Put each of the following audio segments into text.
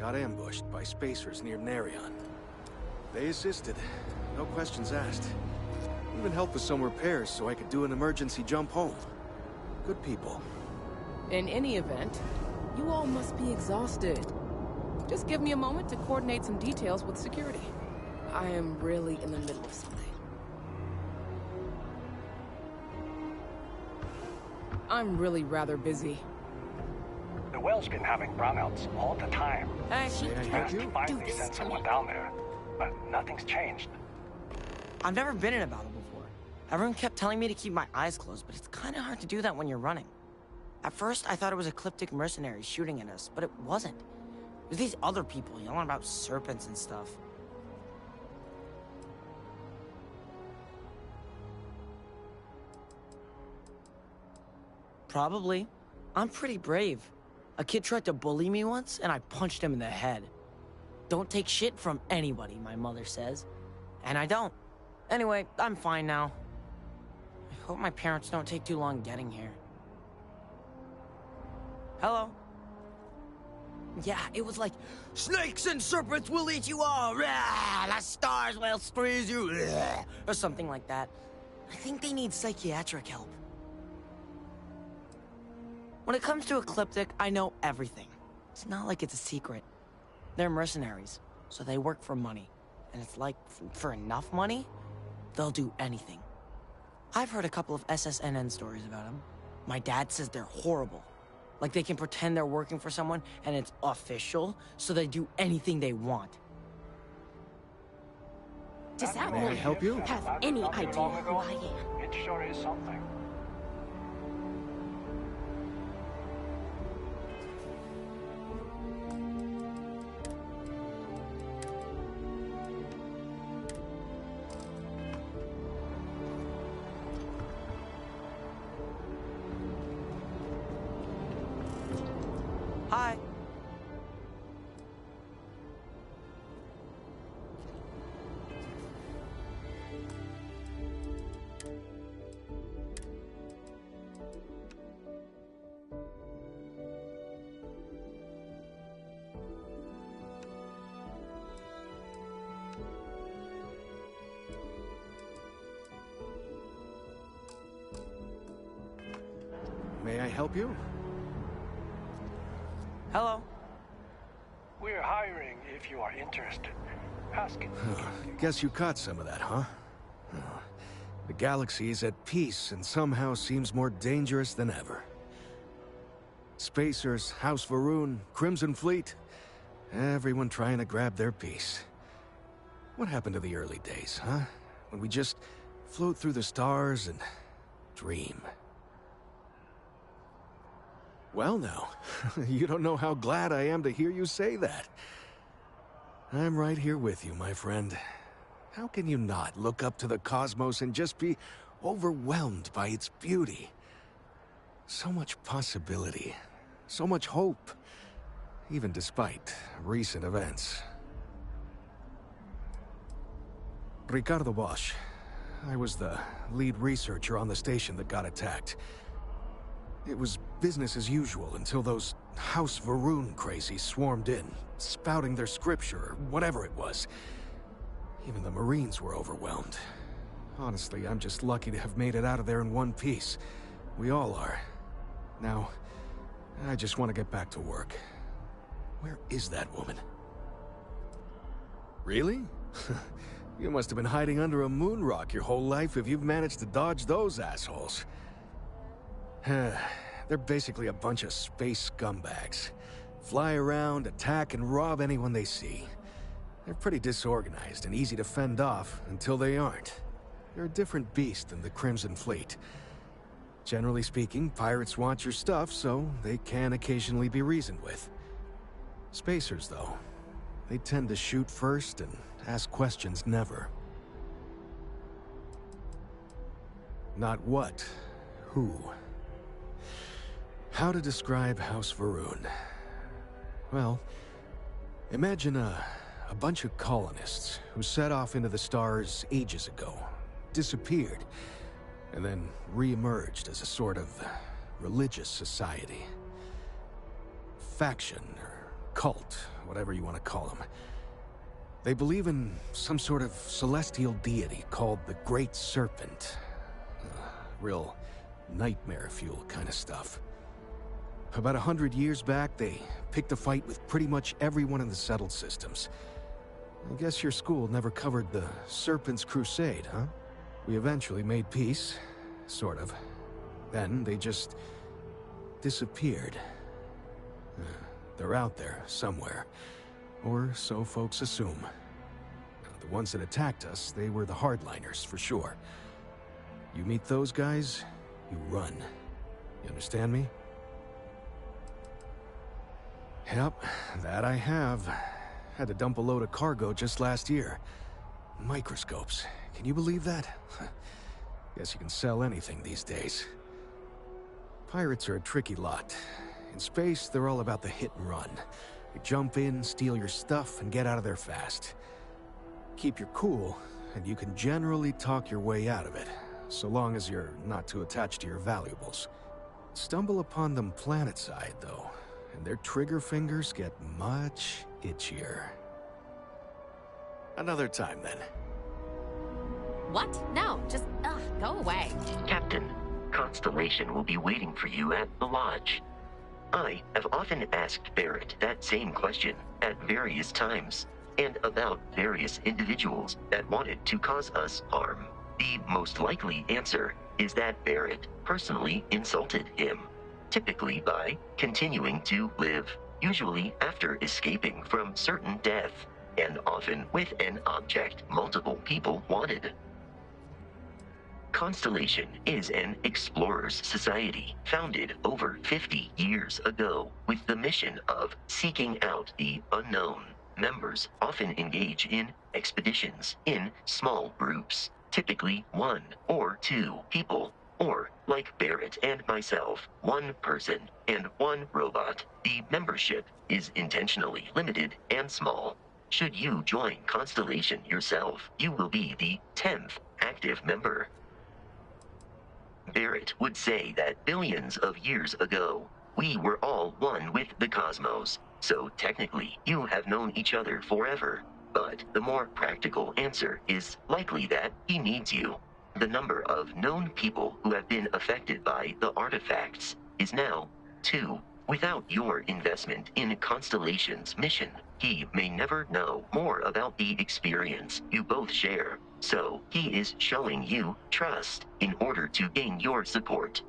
got ambushed by spacers near Nerion. They assisted, no questions asked. Even helped with some repairs so I could do an emergency jump home. Good people. In any event, you all must be exhausted. Just give me a moment to coordinate some details with security. I am really in the middle of something. I'm really rather busy. The well's been having brownouts all the time. Hey, May I help you? Finally sent someone down there, but nothing's changed. I've never been in a battle before. Everyone kept telling me to keep my eyes closed, but it's kind of hard to do that when you're running. At first, I thought it was ecliptic mercenaries shooting at us, but it wasn't. It was these other people yelling about serpents and stuff. Probably. I'm pretty brave. A kid tried to bully me once, and I punched him in the head. Don't take shit from anybody, my mother says. And I don't. Anyway, I'm fine now. I hope my parents don't take too long getting here. Hello? Yeah, it was like, snakes and serpents will eat you all, rah, the stars will squeeze you, rah, or something like that. I think they need psychiatric help. When it comes to Ecliptic, I know everything. It's not like it's a secret. They're mercenaries, so they work for money. And it's like, for enough money, they'll do anything. I've heard a couple of SSNN stories about them. My dad says they're horrible. Like they can pretend they're working for someone and it's official, so they do anything they want. Does that May I woman help you? have any idea who I am? It sure is something. Hi. May I help you? Hello. We're hiring if you are interested. Ask it. Guess you caught some of that, huh? The galaxy is at peace and somehow seems more dangerous than ever. Spacers, House Varun, Crimson Fleet, everyone trying to grab their piece. What happened to the early days, huh? When we just float through the stars and dream. Well now, you don't know how glad I am to hear you say that. I'm right here with you, my friend. How can you not look up to the cosmos and just be overwhelmed by its beauty? So much possibility, so much hope, even despite recent events. Ricardo Bosch. I was the lead researcher on the station that got attacked. It was business as usual until those House Varun crazies swarmed in, spouting their scripture or whatever it was. Even the Marines were overwhelmed. Honestly, I'm just lucky to have made it out of there in one piece. We all are. Now, I just want to get back to work. Where is that woman? Really? You must have been hiding under a moon rock your whole life if you've managed to dodge those assholes. They're basically a bunch of space scumbags. Fly around, attack, and rob anyone they see. They're pretty disorganized and easy to fend off until they aren't. They're a different beast than the Crimson Fleet. Generally speaking, pirates want your stuff, so they can occasionally be reasoned with. Spacers, though, they tend to shoot first and ask questions never. Not what, who. How to describe House Varun? Well, imagine a bunch of colonists who set off into the stars ages ago, disappeared, and then re-emerged as a sort of religious society. Faction or cult, whatever you want to call them. They believe in some sort of celestial deity called the Great Serpent. Real nightmare fuel kind of stuff. About 100 years back, they picked a fight with pretty much everyone in the settled systems. I guess your school never covered the Serpent's Crusade, huh? We eventually made peace, sort of. Then they just disappeared. They're out there somewhere, or so folks assume. The ones that attacked us, they were the hardliners, for sure. You meet those guys, you run. You understand me? Yep, that I have. Had to dump a load of cargo just last year. Microscopes. Can you believe that? Guess you can sell anything these days. Pirates are a tricky lot. In space, they're all about the hit and run. They jump in, steal your stuff, and get out of there fast. Keep your cool, and you can generally talk your way out of it, so long as you're not too attached to your valuables. Stumble upon them planetside, though, and their trigger fingers get much itchier. Another time, then. What? No, just, go away. Captain, Constellation will be waiting for you at the lodge. I have often asked Barrett that same question at various times, and about various individuals that wanted to cause us harm. The most likely answer is that Barrett personally insulted him, typically by continuing to live, usually after escaping from certain death, and often with an object multiple people wanted. Constellation is an explorers society founded over 50 years ago with the mission of seeking out the unknown. Members often engage in expeditions in small groups, typically 1 or 2 people, or, like Barrett and myself, 1 person and 1 robot. The membership is intentionally limited and small. Should you join Constellation yourself, you will be the 10th active member. Barrett would say that billions of years ago, we were all one with the cosmos, so technically you have known each other forever. But the more practical answer is likely that he needs you. The number of known people who have been affected by the artifacts is now 2. Without your investment in Constellation's mission, he may never know more about the experience you both share. So he is showing you trust in order to gain your support.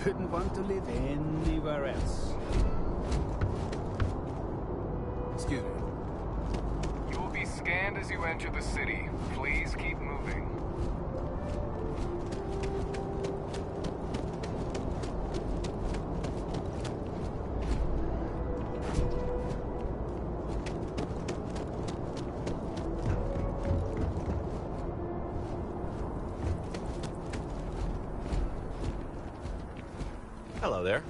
Wouldn't want to live anywhere else. Excuse me. You will be scanned as you enter the city. Please keep moving. Hello there.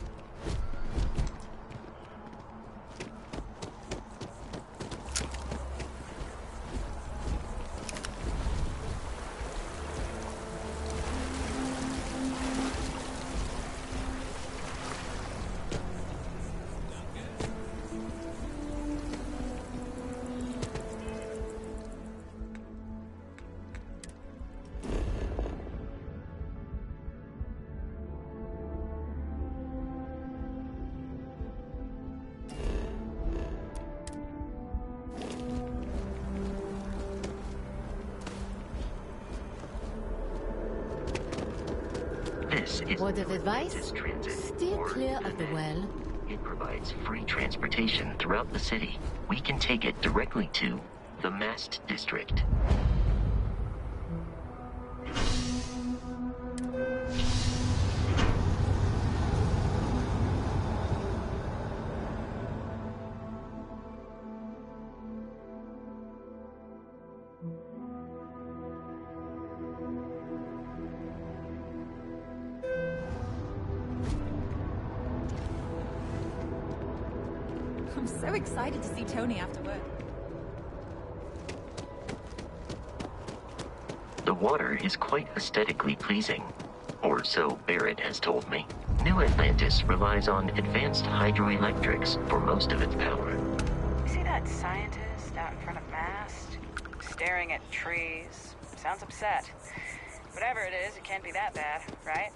This is Word of advice? transit. Steer or clear of the well. It provides free transportation throughout the city. We can take it directly to the Mast District. I'm so excited to see Tony after work. The water is quite aesthetically pleasing. Or so Barrett has told me. New Atlantis relies on advanced hydroelectrics for most of its power. You see that scientist out in front of Mast? Staring at trees. Sounds upset. Whatever it is, it can't be that bad, right?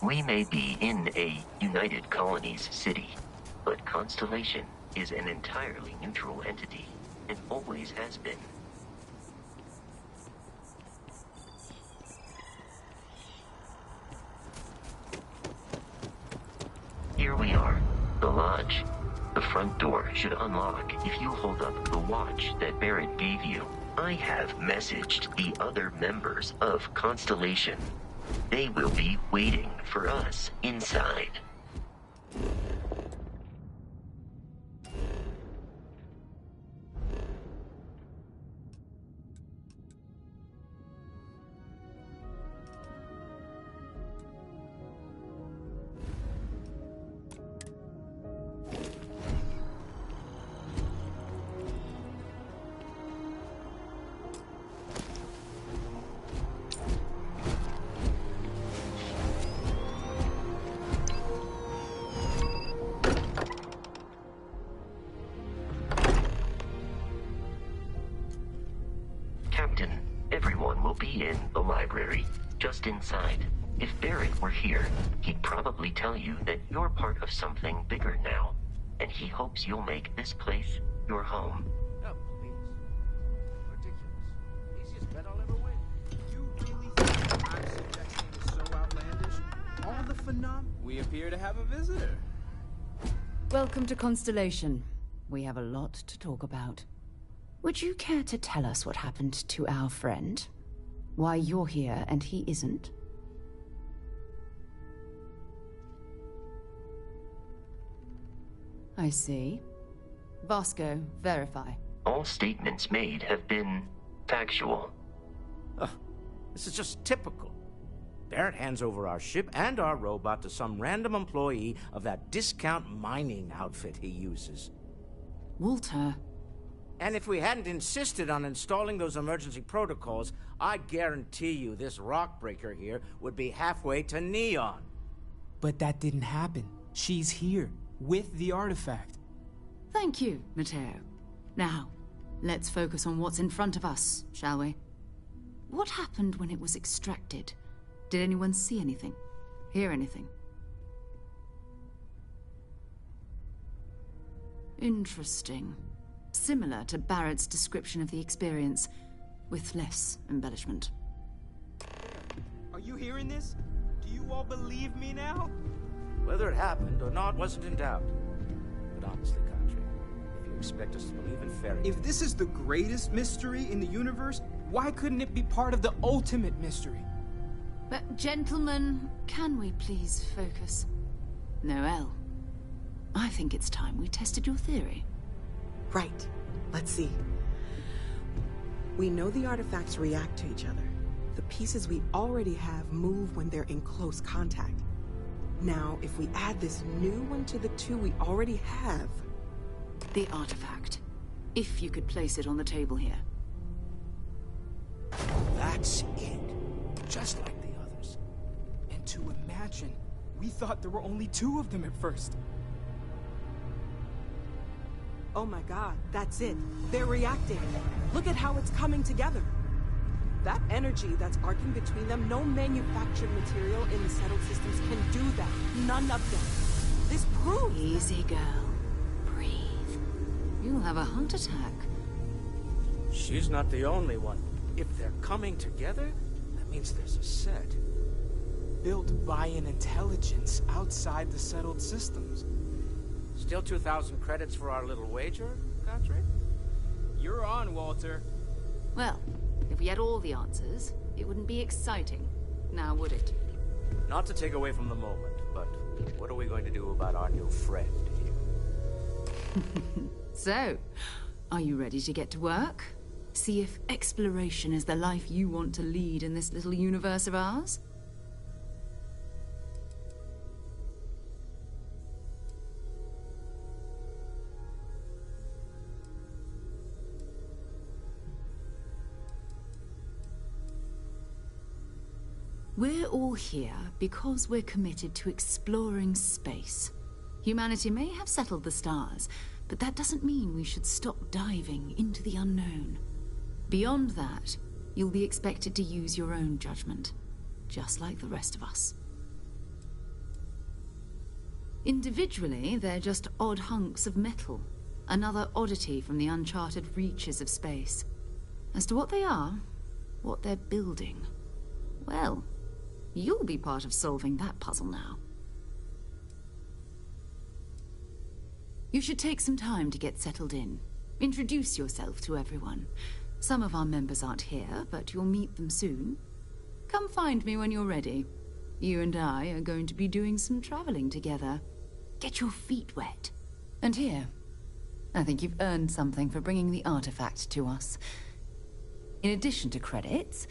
We may be in a United Colonies city, but Constellation is an entirely neutral entity, and always has been. Here we are, the lodge. The front door should unlock if you hold up the watch that Barrett gave you. I have messaged the other members of Constellation. They will be waiting for us inside. Captain, everyone will be in the library, just inside. If Barrett were here, he'd probably tell you that you're part of something bigger now, and he hopes you'll make this place your home. Oh, please. Ridiculous. Easiest bet I'll ever win. You really think what I'm suggesting is so outlandish? All the phenom... We appear to have a visitor. Welcome to Constellation. We have a lot to talk about. Would you care to tell us what happened to our friend? Why you're here and he isn't? I see. Vasco, verify. All statements made have been factual. Ugh, this is just typical. Barrett hands over our ship and our robot to some random employee of that discount mining outfit he uses. Walter. And if we hadn't insisted on installing those emergency protocols, I guarantee you this rock breaker here would be halfway to Neon. But that didn't happen. She's here, with the artifact. Thank you, Matteo. Now, let's focus on what's in front of us, shall we? What happened when it was extracted? Did anyone see anything? Hear anything? Interesting. Similar to Barrett's description of the experience, with less embellishment. Are you hearing this? Do you all believe me now? Whether it happened or not wasn't in doubt. But honestly, Country, if you expect us to believe in fairy... If this is the greatest mystery in the universe, why couldn't it be part of the ultimate mystery? But gentlemen, can we please focus? Noel, I think it's time we tested your theory. Right. Let's see. We know the artifacts react to each other. The pieces we already have move when they're in close contact. Now, if we add this new one to the two we already have... The artifact. If you could place it on the table here. That's it. Just like the others. And to imagine, we thought there were only two of them at first. Oh my god, that's it. They're reacting. Look at how it's coming together. That energy that's arcing between them, no manufactured material in the settled systems can do that. None of them. This proves... Easy, girl. Breathe. You'll have a heart attack. She's not the only one. If they're coming together, that means there's a set. Built by an intelligence outside the settled systems. Still 2,000 credits for our little wager, Country? You're on, Walter. Well, if we had all the answers, it wouldn't be exciting, now would it? Not to take away from the moment, but what are we going to do about our new friend here? So, are you ready to get to work? See if exploration is the life you want to lead in this little universe of ours? We're all here because we're committed to exploring space. Humanity may have settled the stars, but that doesn't mean we should stop diving into the unknown. Beyond that, you'll be expected to use your own judgment, just like the rest of us. Individually, they're just odd hunks of metal, another oddity from the uncharted reaches of space. As to what they are, what they're building, well, you'll be part of solving that puzzle now. You should take some time to get settled in. Introduce yourself to everyone. Some of our members aren't here, but you'll meet them soon. Come find me when you're ready. You and I are going to be doing some traveling together. Get your feet wet. And here, I think you've earned something for bringing the artifact to us. In addition to credits,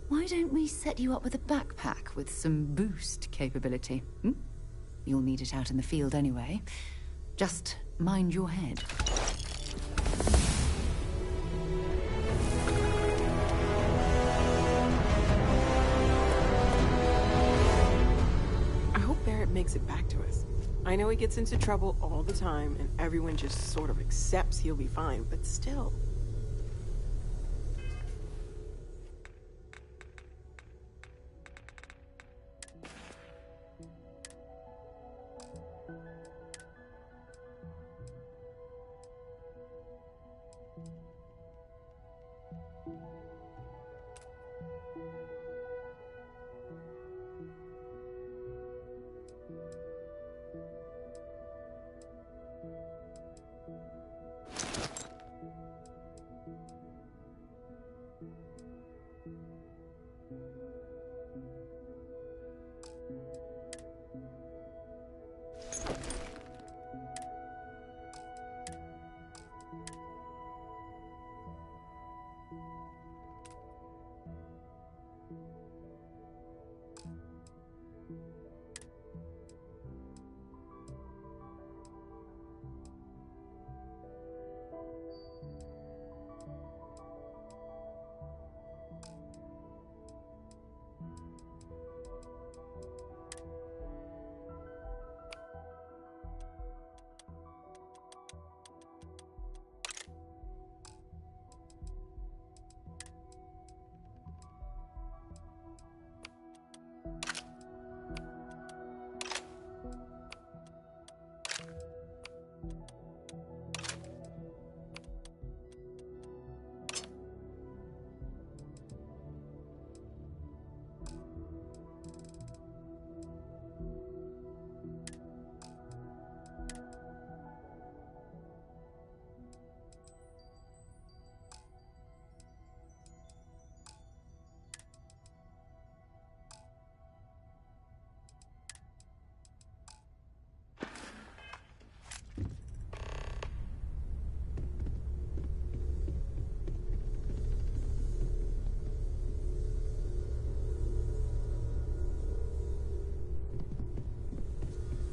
why don't we set you up with a backpack with some boost capability? You'll need it out in the field anyway. Just mind your head. I hope Barrett makes it back to us. I know he gets into trouble all the time, and everyone just sort of accepts he'll be fine, but still.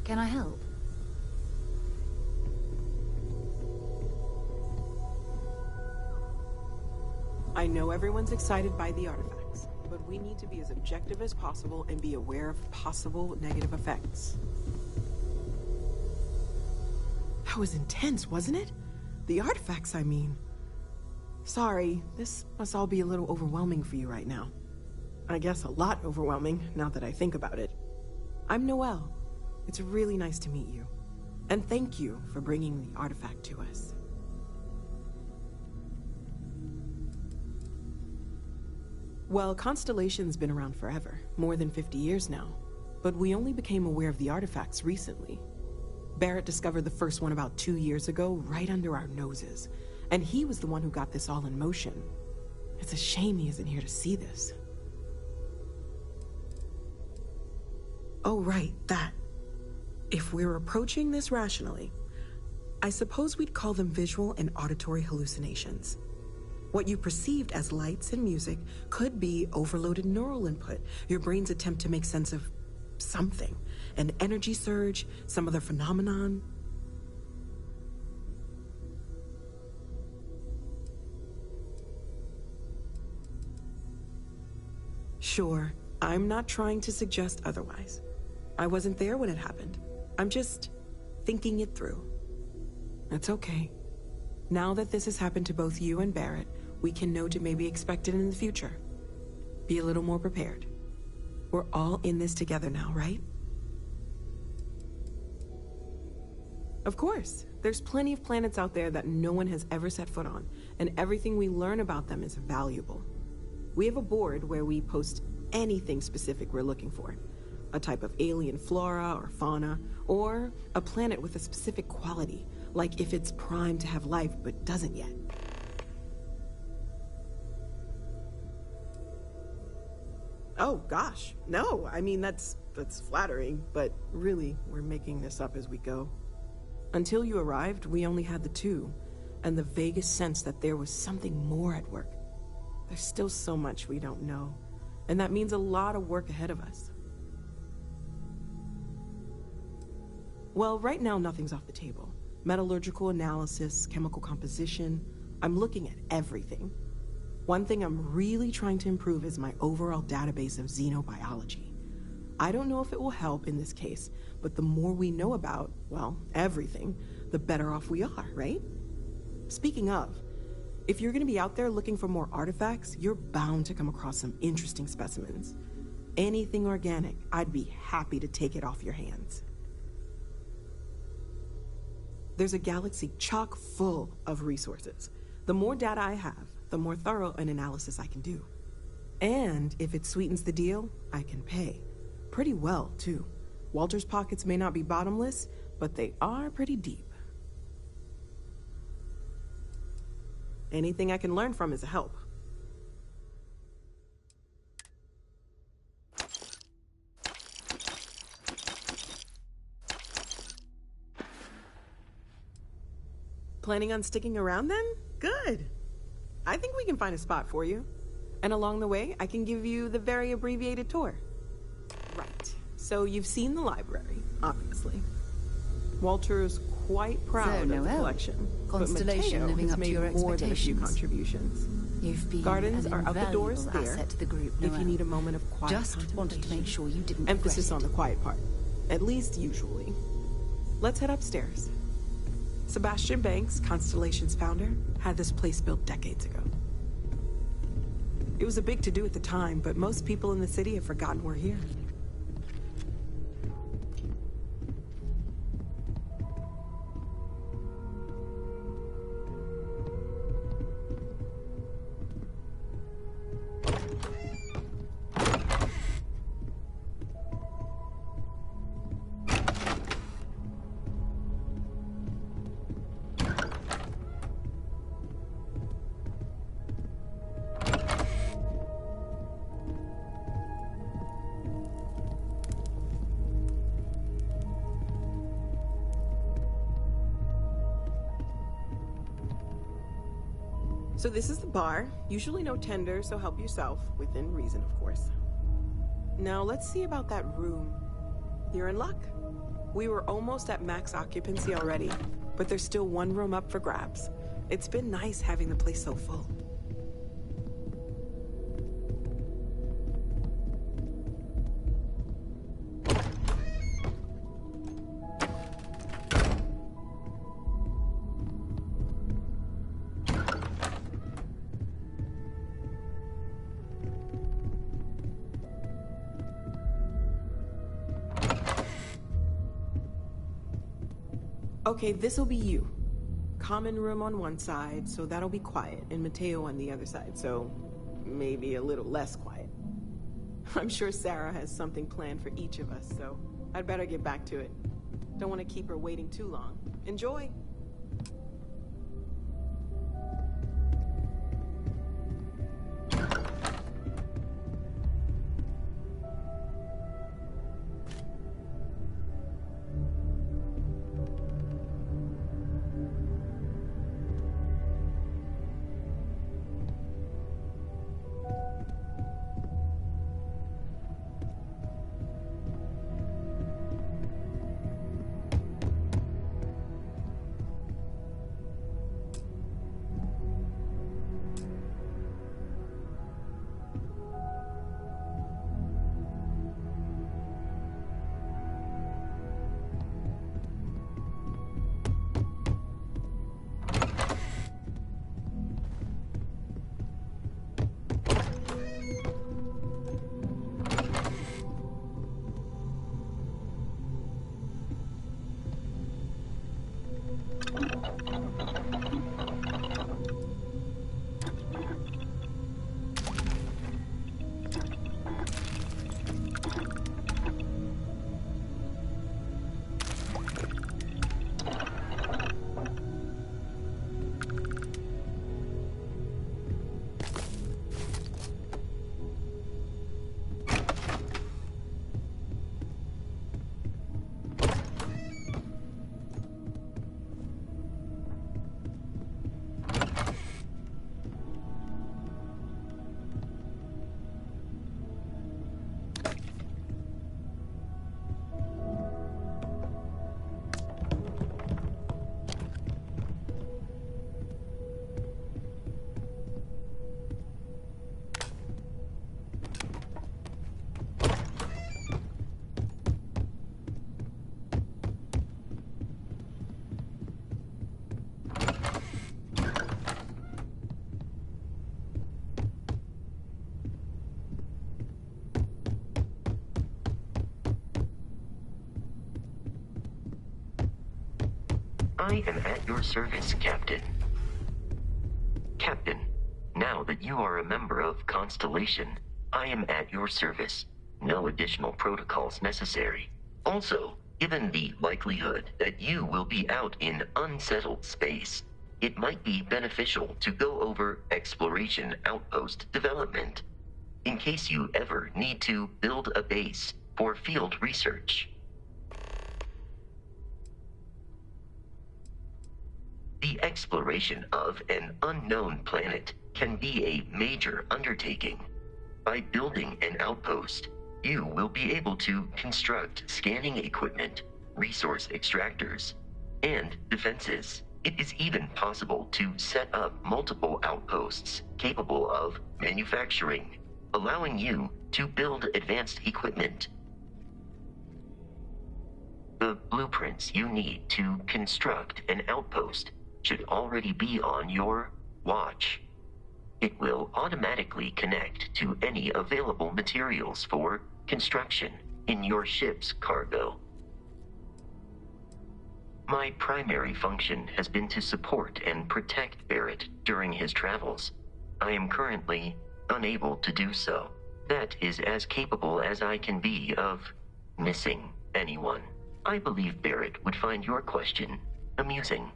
Can I help? I know everyone's excited by the artifacts, but we need to be as objective as possible and be aware of possible negative effects. That was intense, wasn't it? The artifacts, I mean. Sorry, this must all be a little overwhelming for you right now. I guess a lot overwhelming, now that I think about it. I'm Noelle. It's really nice to meet you. And thank you for bringing the artifact to us. Well, Constellation's been around forever, more than 50 years now. But we only became aware of the artifacts recently. Barrett discovered the first one about 2 years ago, right under our noses. And he was the one who got this all in motion. It's a shame he isn't here to see this. Oh, right, that. If we're approaching this rationally, I suppose we'd call them visual and auditory hallucinations. What you perceived as lights and music could be overloaded neural input, your brain's attempt to make sense of something, an energy surge, some other phenomenon. Sure, I'm not trying to suggest otherwise. I wasn't there when it happened. I'm just thinking it through. It's okay. Now that this has happened to both you and Barrett, we can know to maybe expect it in the future. Be a little more prepared. We're all in this together now, right? Of course. There's plenty of planets out there that no one has ever set foot on, and everything we learn about them is valuable. We have a board where we post anything specific we're looking for. A type of alien flora or fauna, or a planet with a specific quality, like if it's primed to have life but doesn't yet. Oh gosh, no, I mean that's flattering, but really, we're making this up as we go. Until you arrived, we only had the two, and the vaguest sense that there was something more at work. There's still so much we don't know, and that means a lot of work ahead of us. Well, right now nothing's off the table. Metallurgical analysis, chemical composition, I'm looking at everything. One thing I'm really trying to improve is my overall database of xenobiology. I don't know if it will help in this case, but the more we know about, well, everything, the better off we are, right? Speaking of, if you're gonna be out there looking for more artifacts, you're bound to come across some interesting specimens. Anything organic, I'd be happy to take it off your hands. There's a galaxy chock full of resources. The more data I have, the more thorough an analysis I can do. And if it sweetens the deal, I can pay. Pretty well, too. Walter's pockets may not be bottomless, but they are pretty deep. Anything I can learn from is a help. Planning on sticking around then? Good. I think we can find a spot for you. And along the way, I can give you the very abbreviated tour. Right. So you've seen the library, obviously. Walter is quite proud of the collection. Constellation living up to your more than a few expectations. contributions. You've been Gardens an are out the doors invaluable there asset to the group, if Noel. you need a moment of quiet Just wanted to make sure you didn't Emphasis regret on the quiet part. At least usually. Let's head upstairs. Sebastian Banks, Constellation's founder, had this place built decades ago. It was a big to-do at the time, but most people in the city have forgotten we're here. So this is the bar. Usually no tender, so help yourself. Within reason, of course. Now let's see about that room. You're in luck. We were almost at max occupancy already, but there's still one room up for grabs. It's been nice having the place so full. Okay, this'll be you. Common room on one side, so that'll be quiet, and Mateo on the other side, so maybe a little less quiet. I'm sure Sarah has something planned for each of us, so I'd better get back to it. Don't want to keep her waiting too long. Enjoy! I am at your service, Captain. Captain, now that you are a member of Constellation, I am at your service. No additional protocols necessary. Also, given the likelihood that you will be out in unsettled space, it might be beneficial to go over exploration outpost development, in case you ever need to build a base for field research. The exploration of an unknown planet can be a major undertaking. By building an outpost, you will be able to construct scanning equipment, resource extractors, and defenses. It is even possible to set up multiple outposts capable of manufacturing, allowing you to build advanced equipment. The blueprints you need to construct an outpost should already be on your watch. It will automatically connect to any available materials for construction in your ship's cargo. My primary function has been to support and protect Barrett during his travels. I am currently unable to do so. That is as capable as I can be of missing anyone. I believe Barrett would find your question amusing.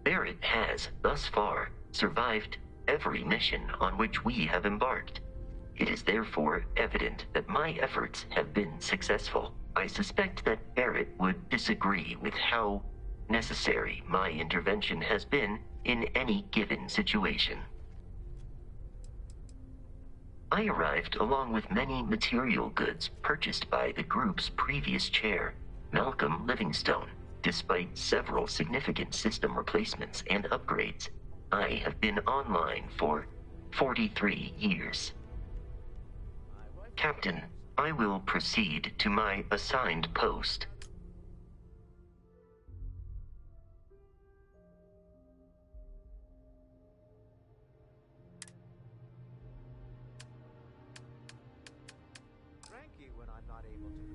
Barrett has, thus far, survived every mission on which we have embarked. It is therefore evident that my efforts have been successful. I suspect that Barrett would disagree with how necessary my intervention has been in any given situation. I arrived along with many material goods purchased by the group's previous chair, Malcolm Livingstone. Despite several significant system replacements and upgrades, I have been online for 43 years. Captain, I will proceed to my assigned post. Cranky when I'm not able to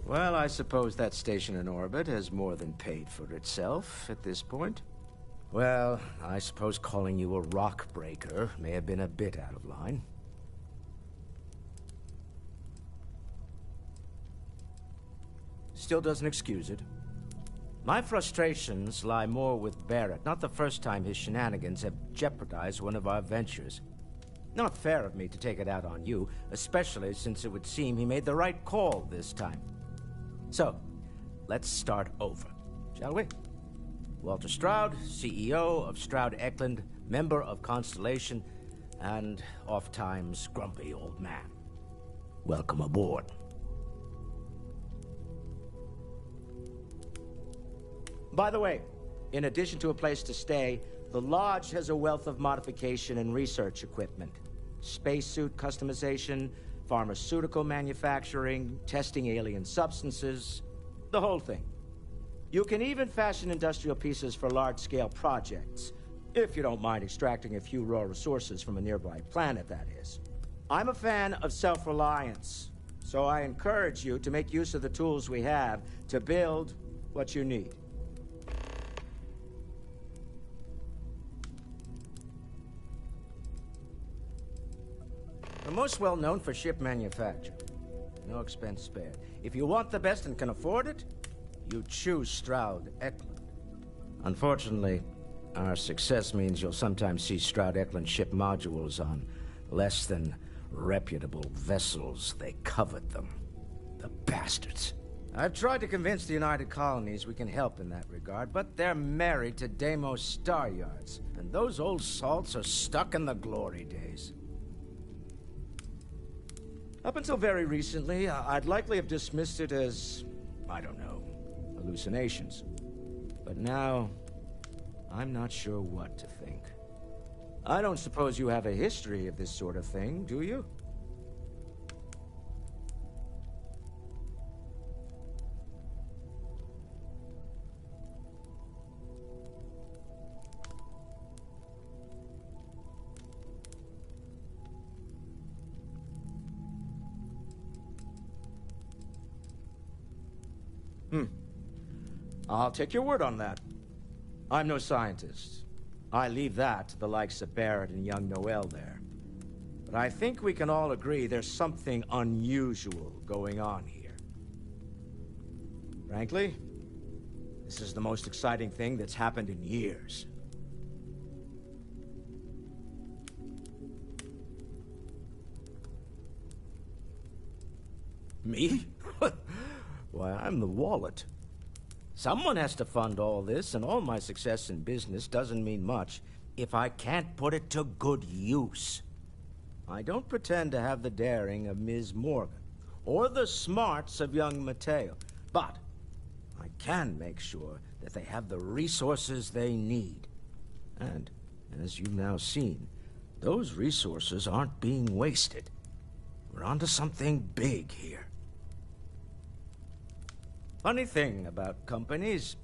Well, I suppose that station in orbit has more than paid for itself at this point. Well, I suppose calling you a rock breaker may have been a bit out of line. Still doesn't excuse it. My frustrations lie more with Barrett. Not the first time his shenanigans have jeopardized one of our ventures. Not fair of me to take it out on you, especially since it would seem he made the right call this time. So, let's start over, shall we? Walter Stroud, CEO of Stroud Eklund, member of Constellation, and oft-times grumpy old man. Welcome aboard. By the way, in addition to a place to stay, the Lodge has a wealth of modification and research equipment. Spacesuit customization, pharmaceutical manufacturing, testing alien substances, the whole thing. You can even fashion industrial pieces for large-scale projects, if you don't mind extracting a few raw resources from a nearby planet, that is. I'm a fan of self-reliance, so I encourage you to make use of the tools we have to build what you need. We're most well known for ship manufacture. No expense spared. If you want the best and can afford it, you choose Stroud Eklund. Unfortunately, our success means you'll sometimes see Stroud Eklund ship modules on less than reputable vessels. They covet them. The bastards. I've tried to convince the United Colonies we can help in that regard, but they're married to Deimos Star Yards, and those old salts are stuck in the glory days. Up until very recently, I'd likely have dismissed it as, I don't know, hallucinations. But now, I'm not sure what to think. I don't suppose you have a history of this sort of thing, do you? I'll take your word on that. I'm no scientist. I leave that to the likes of Barrett and young Noel there. But I think we can all agree there's something unusual going on here. Frankly, this is the most exciting thing that's happened in years. Me? Why, I'm the wallet. Someone has to fund all this, and all my success in business doesn't mean much if I can't put it to good use. I don't pretend to have the daring of Ms. Morgan, or the smarts of young Mateo, but I can make sure that they have the resources they need. And, as you've now seen, those resources aren't being wasted. We're onto something big here. Funny thing about companies,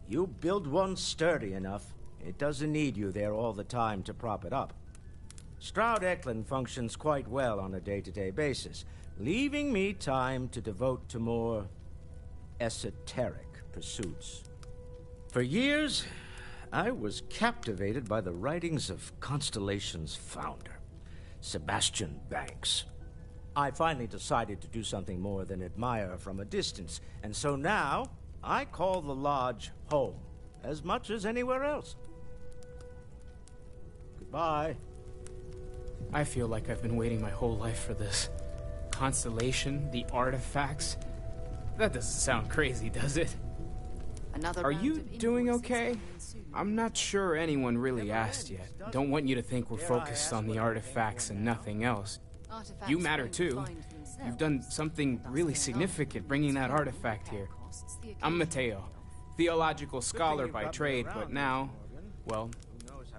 you build one sturdy enough, it doesn't need you there all the time to prop it up. Stroud Eklund functions quite well on a day-to-day basis, leaving me time to devote to more esoteric pursuits. For years, I was captivated by the writings of Constellation's founder, Sebastian Banks. I finally decided to do something more than admire from a distance, and so now I call the Lodge home, as much as anywhere else. Goodbye. I feel like I've been waiting my whole life for this. Constellation, the artifacts. That doesn't sound crazy, does it? Are you doing okay? I'm not sure anyone really asked yet. Don't want you to think we're focused on the artifacts and nothing else. You matter too. You've done something really significant bringing that artifact here. I'm Mateo, theological scholar by trade, but now, well,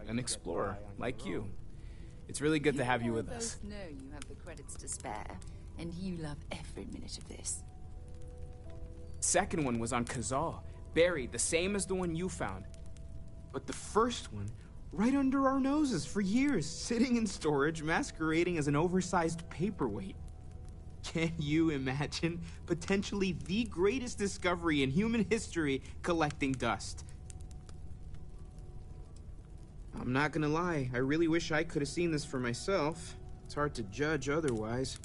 an explorer like you. It's really good to have you with us. You both know you have the credits to spare, and you love every minute of this. Second one was on Kazal, buried the same as the one you found. But the first one, right under our noses for years, sitting in storage, masquerading as an oversized paperweight. Can you imagine potentially the greatest discovery in human history collecting dust? I'm not gonna lie, I really wish I could have seen this for myself. It's hard to judge otherwise.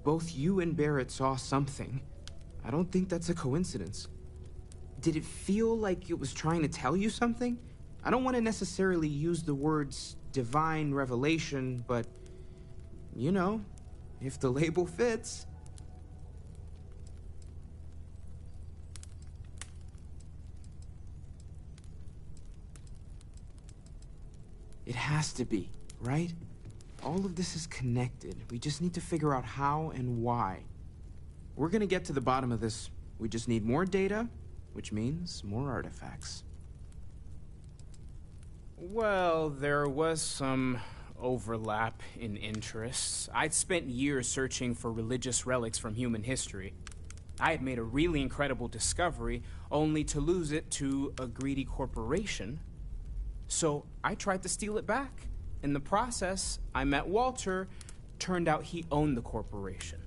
Both you and Barrett saw something. I don't think that's a coincidence. Did it feel like it was trying to tell you something? I don't want to necessarily use the words divine revelation, but, you know, if the label fits. It has to be, right? All of this is connected. We just need to figure out how and why. We're gonna get to the bottom of this. We just need more data, which means more artifacts. Well, there was some overlap in interests. I'd spent years searching for religious relics from human history. I had made a really incredible discovery, only to lose it to a greedy corporation. So I tried to steal it back. In the process, I met Walter. Turned out he owned the corporation.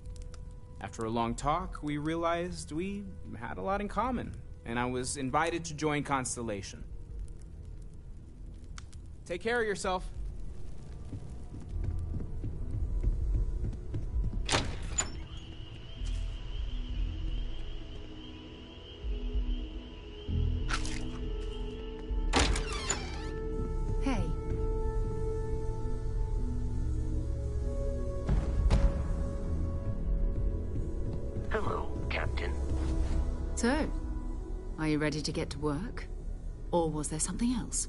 After a long talk, we realized we had a lot in common, and I was invited to join Constellation. Take care of yourself. Hey. Hello, Captain. So, are you ready to get to work? Or was there something else?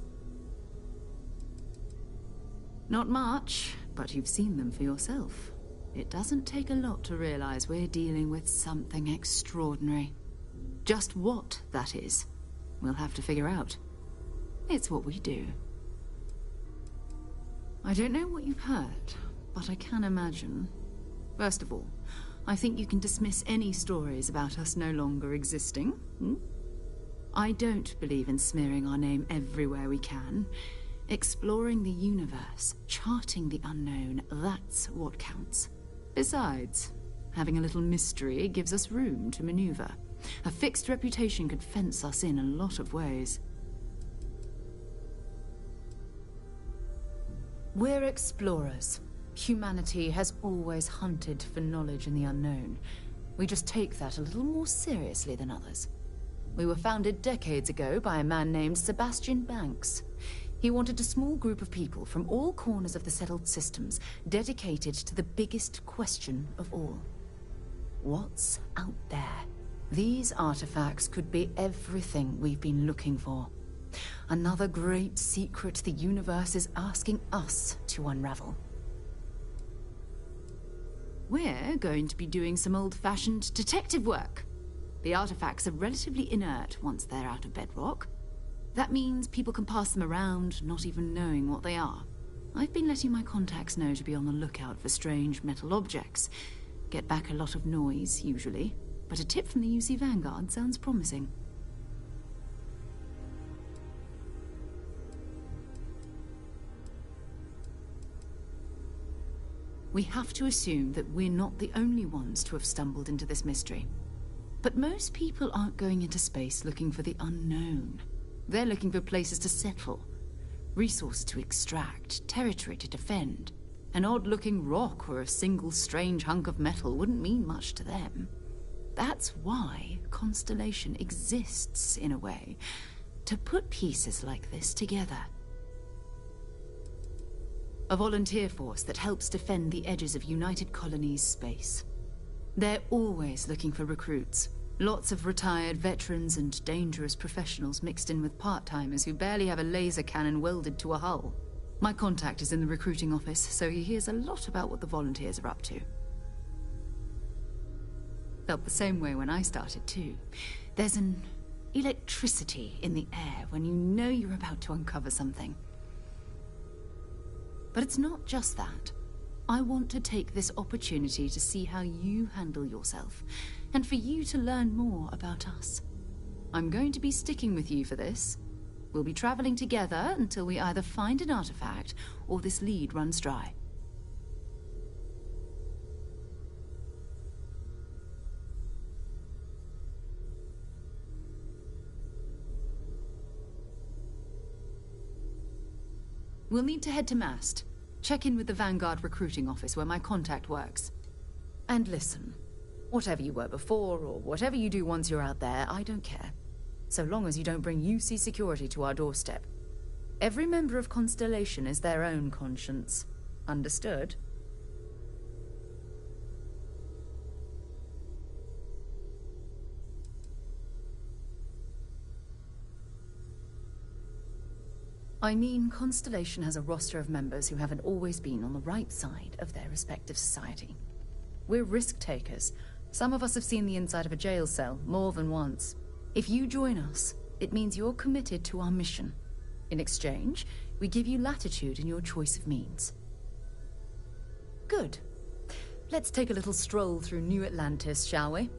Not much, but you've seen them for yourself. It doesn't take a lot to realize we're dealing with something extraordinary. Just what that is, we'll have to figure out. It's what we do. I don't know what you've heard, but I can imagine. First of all, I think you can dismiss any stories about us no longer existing. I don't believe in smearing our name everywhere we can. Exploring the universe, charting the unknown, that's what counts. Besides, having a little mystery gives us room to maneuver. A fixed reputation could fence us in a lot of ways. We're explorers. Humanity has always hunted for knowledge in the unknown. We just take that a little more seriously than others. We were founded decades ago by a man named Sebastian Banks. He wanted a small group of people from all corners of the settled systems dedicated to the biggest question of all. What's out there? These artifacts could be everything we've been looking for. Another great secret the universe is asking us to unravel. We're going to be doing some old-fashioned detective work. The artifacts are relatively inert once they're out of bedrock. That means people can pass them around, not even knowing what they are. I've been letting my contacts know to be on the lookout for strange metal objects. Get back a lot of noise, usually, but a tip from the UC Vanguard sounds promising. We have to assume that we're not the only ones to have stumbled into this mystery. But most people aren't going into space looking for the unknown. They're looking for places to settle, resources to extract, territory to defend. An odd-looking rock or a single strange hunk of metal wouldn't mean much to them. That's why Constellation exists, in a way, to put pieces like this together. A volunteer force that helps defend the edges of United Colonies space. They're always looking for recruits. Lots of retired veterans and dangerous professionals mixed in with part-timers who barely have a laser cannon welded to a hull. My contact is in the recruiting office, so he hears a lot about what the volunteers are up to. Felt the same way when I started, too. There's an electricity in the air when you know you're about to uncover something. But it's not just that. I want to take this opportunity to see how you handle yourself, and for you to learn more about us. I'm going to be sticking with you for this. We'll be traveling together until we either find an artifact or this lead runs dry. We'll need to head to Mast. Check in with the Vanguard recruiting office where my contact works. And listen, whatever you were before, or whatever you do once you're out there, I don't care. So long as you don't bring UC security to our doorstep. Every member of Constellation is their own conscience. Understood? I mean, Constellation has a roster of members who haven't always been on the right side of their respective society. We're risk-takers. Some of us have seen the inside of a jail cell more than once. If you join us, it means you're committed to our mission. In exchange, we give you latitude in your choice of means. Good. Let's take a little stroll through New Atlantis, shall we?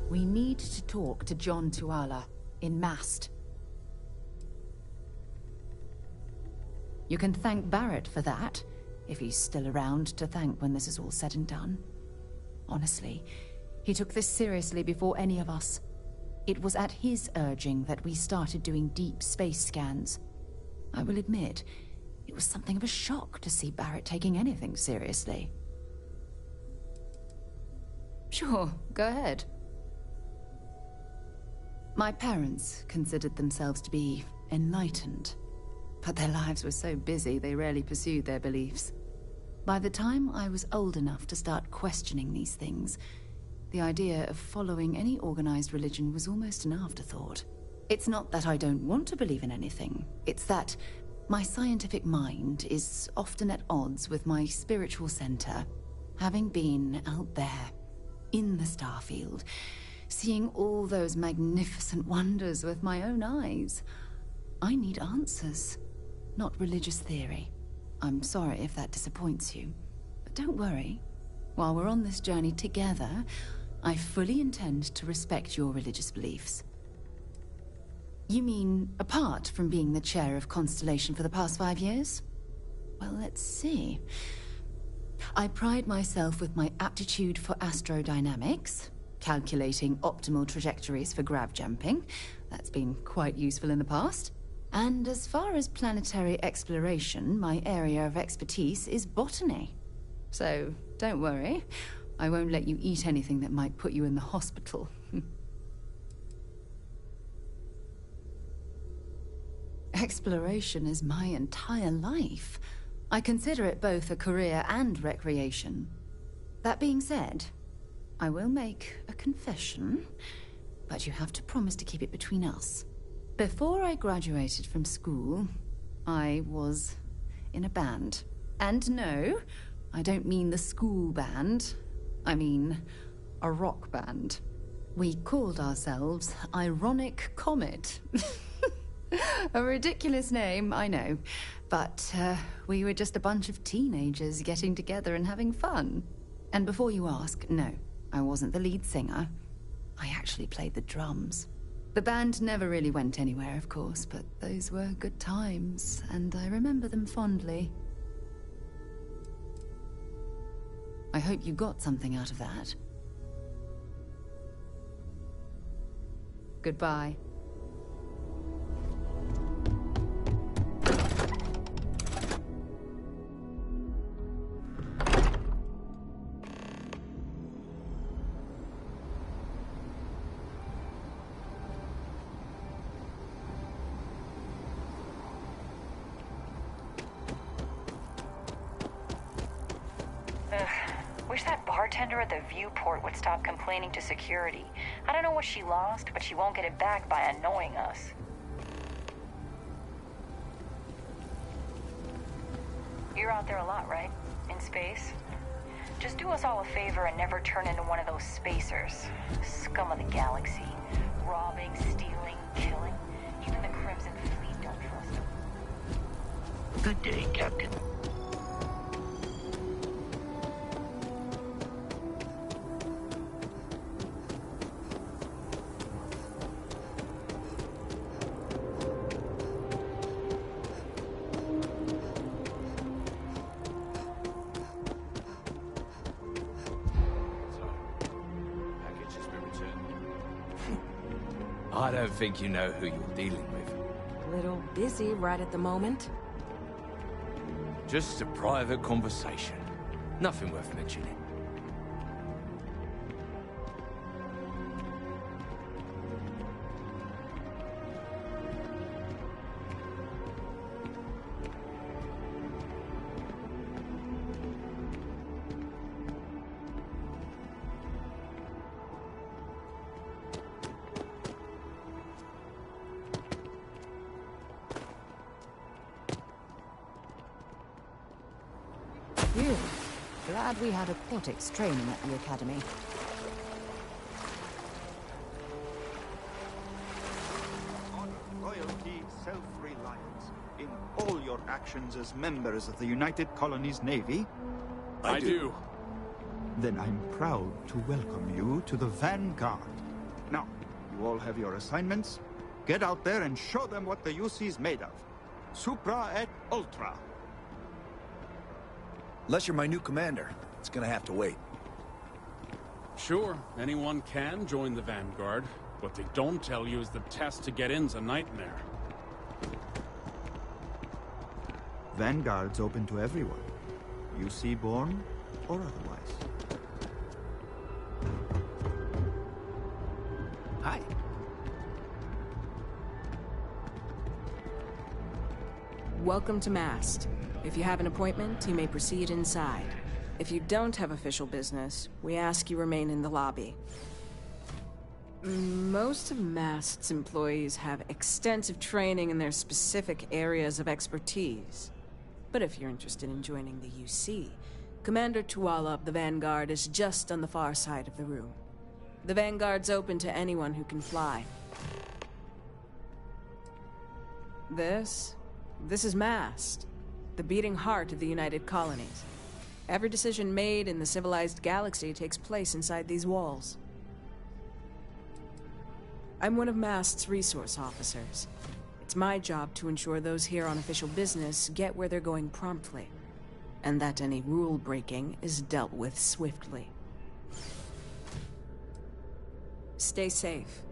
We need to talk to John Tuala in Mast. You can thank Barrett for that, if he's still around to thank when this is all said and done. Honestly, he took this seriously before any of us. It was at his urging that we started doing deep space scans. I will admit, it was something of a shock to see Barrett taking anything seriously. Sure, go ahead. My parents considered themselves to be enlightened, but their lives were so busy they rarely pursued their beliefs. By the time I was old enough to start questioning these things, the idea of following any organized religion was almost an afterthought. It's not that I don't want to believe in anything, it's that my scientific mind is often at odds with my spiritual center. Having been out there, in the Starfield, seeing all those magnificent wonders with my own eyes, I need answers, not religious theory. I'm sorry if that disappoints you, but don't worry. While we're on this journey together, I fully intend to respect your religious beliefs. You mean apart from being the chair of Constellation for the past 5 years? Well, let's see. I pride myself with my aptitude for astrodynamics, calculating optimal trajectories for grav jumping. That's been quite useful in the past. And as far as planetary exploration, my area of expertise is botany. So, don't worry. I won't let you eat anything that might put you in the hospital. Exploration is my entire life. I consider it both a career and recreation. That being said, I will make a confession, but you have to promise to keep it between us. Before I graduated from school, I was in a band. And no, I don't mean the school band. I mean a rock band. We called ourselves Ironic Comet. A ridiculous name, I know. But we were just a bunch of teenagers getting together and having fun. And before you ask, no, I wasn't the lead singer. I actually played the drums. The band never really went anywhere, of course, but those were good times, and I remember them fondly. I hope you got something out of that. Goodbye. Wish that bartender at the viewport would stop complaining to security. I don't know what she lost, but she won't get it back by annoying us. You're out there a lot, right? In space? Just do us all a favor and never turn into one of those spacers. Scum of the galaxy. Robbing, stealing, killing. Even the Crimson Fleet don't trust them. Good day, Captain. I don't think you know who you're dealing with. Little busy right at the moment. Just a private conversation. Nothing worth mentioning. Phew. Glad we had aquatics training at the academy. Loyalty, self-reliance in all your actions as members of the United Colonies Navy? I do. Then I'm proud to welcome you to the Vanguard. Now, you all have your assignments. Get out there and show them what the UC's made of. Supra et Ultra. Unless you're my new commander, it's gonna have to wait. Sure, anyone can join the Vanguard. What they don't tell you is the test to get in's a nightmare. Vanguard's open to everyone. UC born or otherwise. Hi. Welcome to Mast. If you have an appointment, you may proceed inside. If you don't have official business, we ask you remain in the lobby. Most of Mast's employees have extensive training in their specific areas of expertise. But if you're interested in joining the UC, Commander Tuala of the Vanguard is just on the far side of the room. The Vanguard's open to anyone who can fly. This is Mast, the beating heart of the United Colonies. Every decision made in the civilized galaxy takes place inside these walls. I'm one of Mast's resource officers. It's my job to ensure those here on official business get where they're going promptly, and that any rule breaking is dealt with swiftly. Stay safe.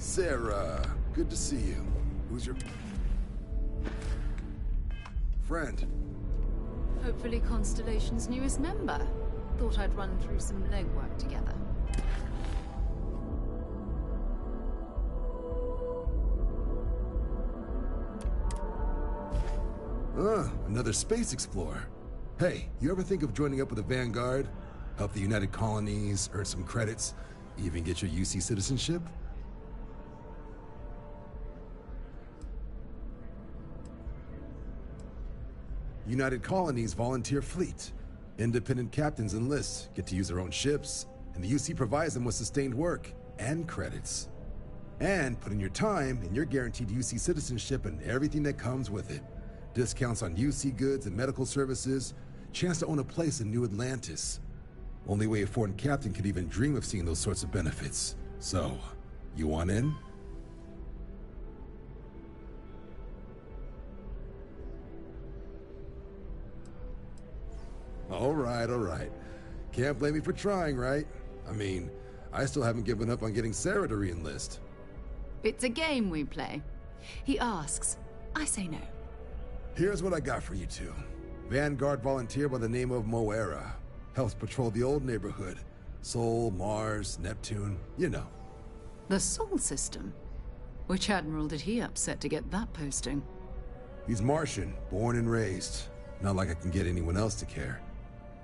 Sarah, good to see you. Who's your friend? Hopefully Constellation's newest member. Thought I'd run through some legwork together. Another space explorer. Hey, you ever think of joining up with the Vanguard? Help the United Colonies, earn some credits, even get your UC citizenship? United Colonies volunteer fleet. Independent captains enlist, get to use their own ships, and the UC provides them with sustained work and credits. And put in your time, and you're guaranteed UC citizenship and everything that comes with it. Discounts on UC goods and medical services, chance to own a place in New Atlantis. Only way a foreign captain could even dream of seeing those sorts of benefits. So, you want in? All right. Can't blame me for trying, right? I mean, I still haven't given up on getting Sarah to re-enlist. It's a game we play. He asks, I say no. Here's what I got for you two. Vanguard volunteer by the name of Moera. Helps patrol the old neighborhood. Sol, Mars, Neptune, you know. The Sol system? Which admiral did he upset to get that posting? He's Martian, born and raised. Not like I can get anyone else to care.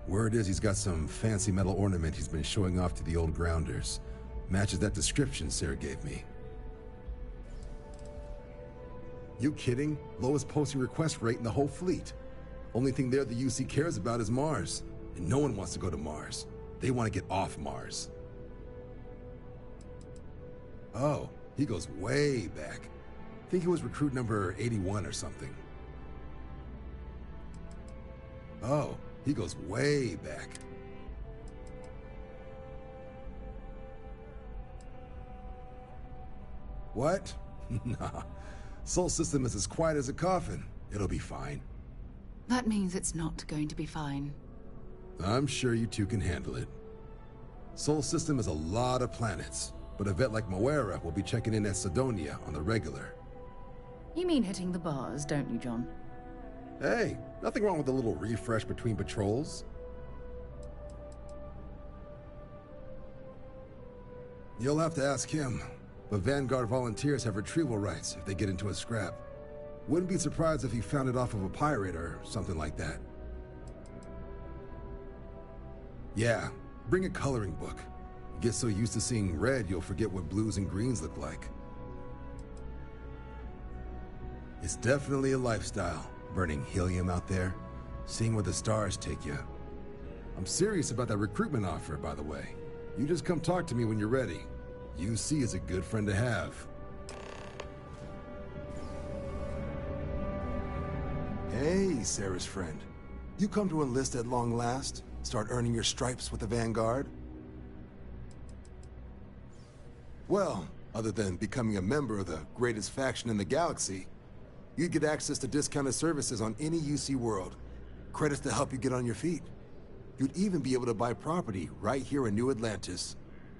Word is he's got some fancy metal ornament he's been showing off to the old grounders. Matches that description Sarah gave me. You kidding? Lowest posting request rate in the whole fleet. Only thing there the UC cares about is Mars. And no one wants to go to Mars. They want to get off Mars. Oh, he goes way back. Think he was recruit number 81 or something. Oh, he goes way back. What? Nah. Sol system is as quiet as a coffin. It'll be fine. That means it's not going to be fine. I'm sure you two can handle it. Sol system is a lot of planets, but a vet like Moira will be checking in at Sidonia on the regular. You mean hitting the bars, don't you, John? Hey, nothing wrong with a little refresh between patrols. You'll have to ask him, but Vanguard volunteers have retrieval rights if they get into a scrap. Wouldn't be surprised if he found it off of a pirate or something like that. Yeah, bring a coloring book. You get so used to seeing red, you'll forget what blues and greens look like. It's definitely a lifestyle, burning helium out there, seeing where the stars take you. I'm serious about that recruitment offer, by the way. You just come talk to me when you're ready. UC is a good friend to have. Hey, Sarah's friend. You come to enlist at long last? Start earning your stripes with the Vanguard? Well, other than becoming a member of the greatest faction in the galaxy, you'd get access to discounted services on any UC world, credits to help you get on your feet. You'd even be able to buy property right here in New Atlantis.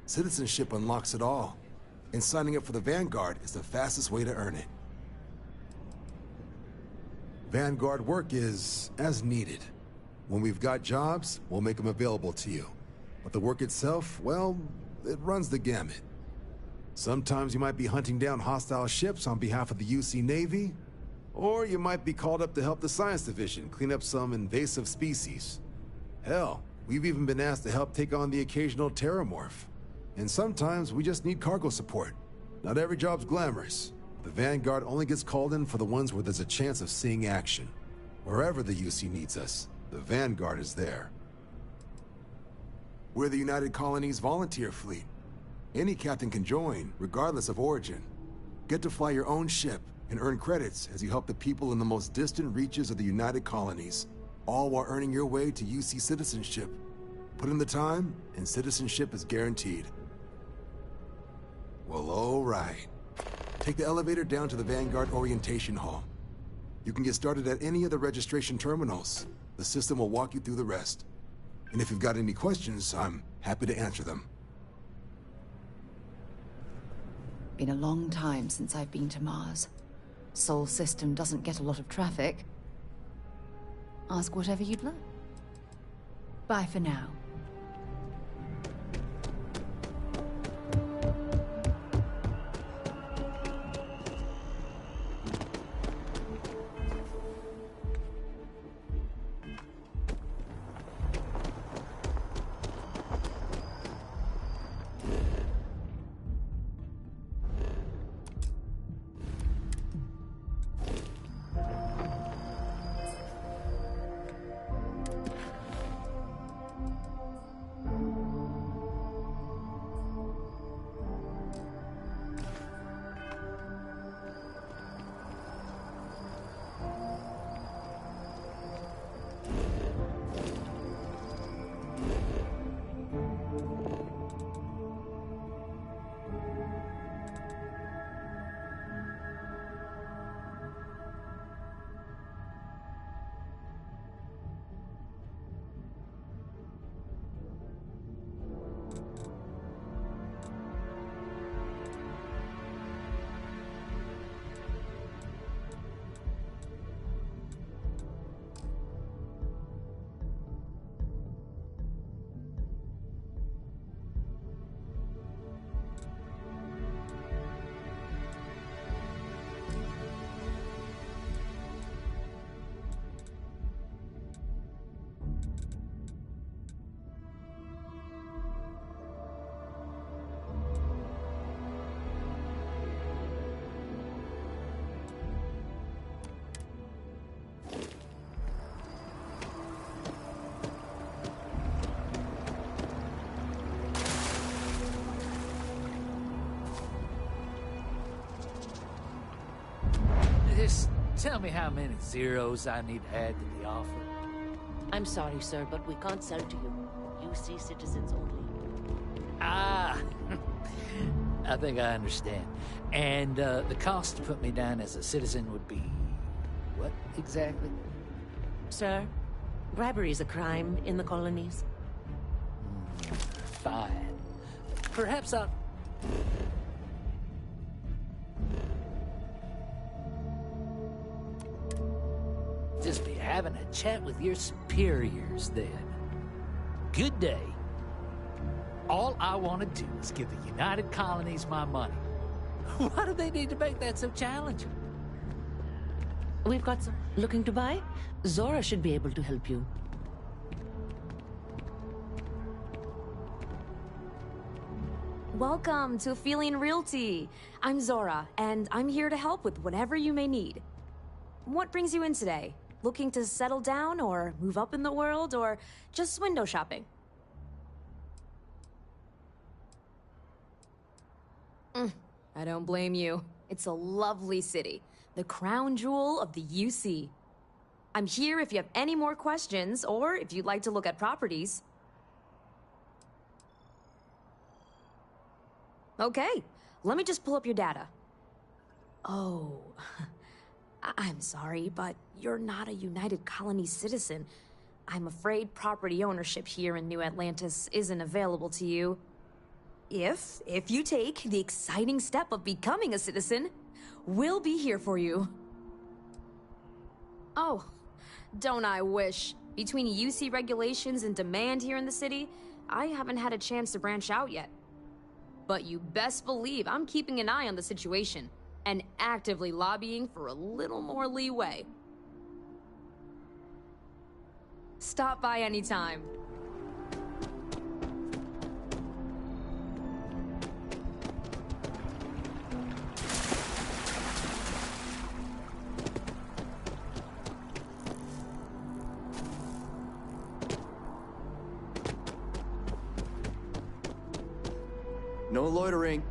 Citizenship unlocks it all, and signing up for the Vanguard is the fastest way to earn it. Vanguard work is as needed. When we've got jobs, we'll make them available to you. But the work itself, well, it runs the gamut. Sometimes you might be hunting down hostile ships on behalf of the UC Navy, or you might be called up to help the Science Division clean up some invasive species. Hell, we've even been asked to help take on the occasional terramorph. And sometimes we just need cargo support. Not every job's glamorous. The Vanguard only gets called in for the ones where there's a chance of seeing action. Wherever the UC needs us, the Vanguard is there. We're the United Colonies Volunteer Fleet. Any captain can join, regardless of origin. Get to fly your own ship and earn credits as you help the people in the most distant reaches of the United Colonies, all while earning your way to UC citizenship. Put in the time, and citizenship is guaranteed. Well, all right. Take the elevator down to the Vanguard Orientation Hall. You can get started at any of the registration terminals. The system will walk you through the rest. And if you've got any questions, I'm happy to answer them. Been a long time since I've been to Mars. Sol system doesn't get a lot of traffic. Ask whatever you'd like. Bye for now. Just tell me how many zeros I need to add to the offer. I'm sorry, sir, but we can't sell to you. UC citizens only. Ah, I think I understand. And the cost to put me down as a citizen would be... what exactly? Sir, bribery is a crime in the colonies. Fine. Perhaps I'll... just be having a chat with your superiors, then. Good day. All I want to do is give the United Colonies my money. Why do they need to make that so challenging? We've got some looking to buy. Zora should be able to help you. Welcome to Aphelion Realty. I'm Zora, and I'm here to help with whatever you may need. What brings you in today? Looking to settle down, or move up in the world, or just window shopping? I don't blame you. It's a lovely city, the crown jewel of the UC. I'm here if you have any more questions, or if you'd like to look at properties. Okay, let me just pull up your data. Oh, I'm sorry, but you're not a United Colonies citizen. I'm afraid property ownership here in New Atlantis isn't available to you. If you take the exciting step of becoming a citizen, we'll be here for you. Oh, don't I wish. Between UC regulations and demand here in the city, I haven't had a chance to branch out yet. But you best believe I'm keeping an eye on the situation and actively lobbying for a little more leeway. Stop by anytime. No loitering.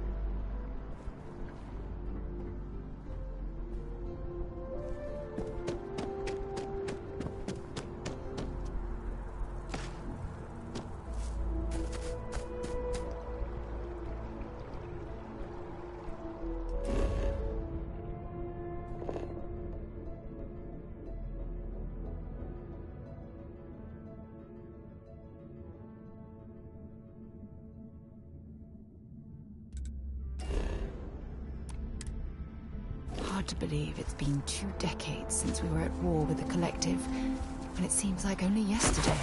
Hard to believe it's been 2 decades since we were at war with the Collective, and it seems like only yesterday.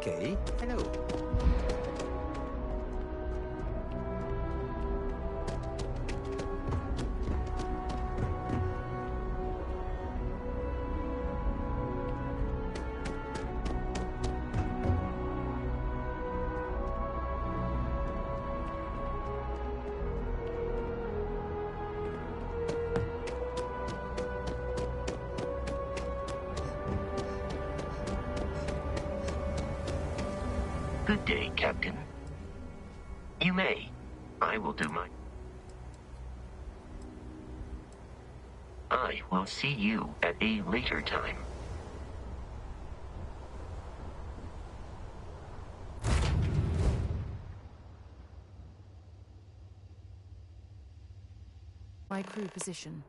Okay, hello. Good day, Captain. You may. I will do my... I will see you at a later time. My crew position.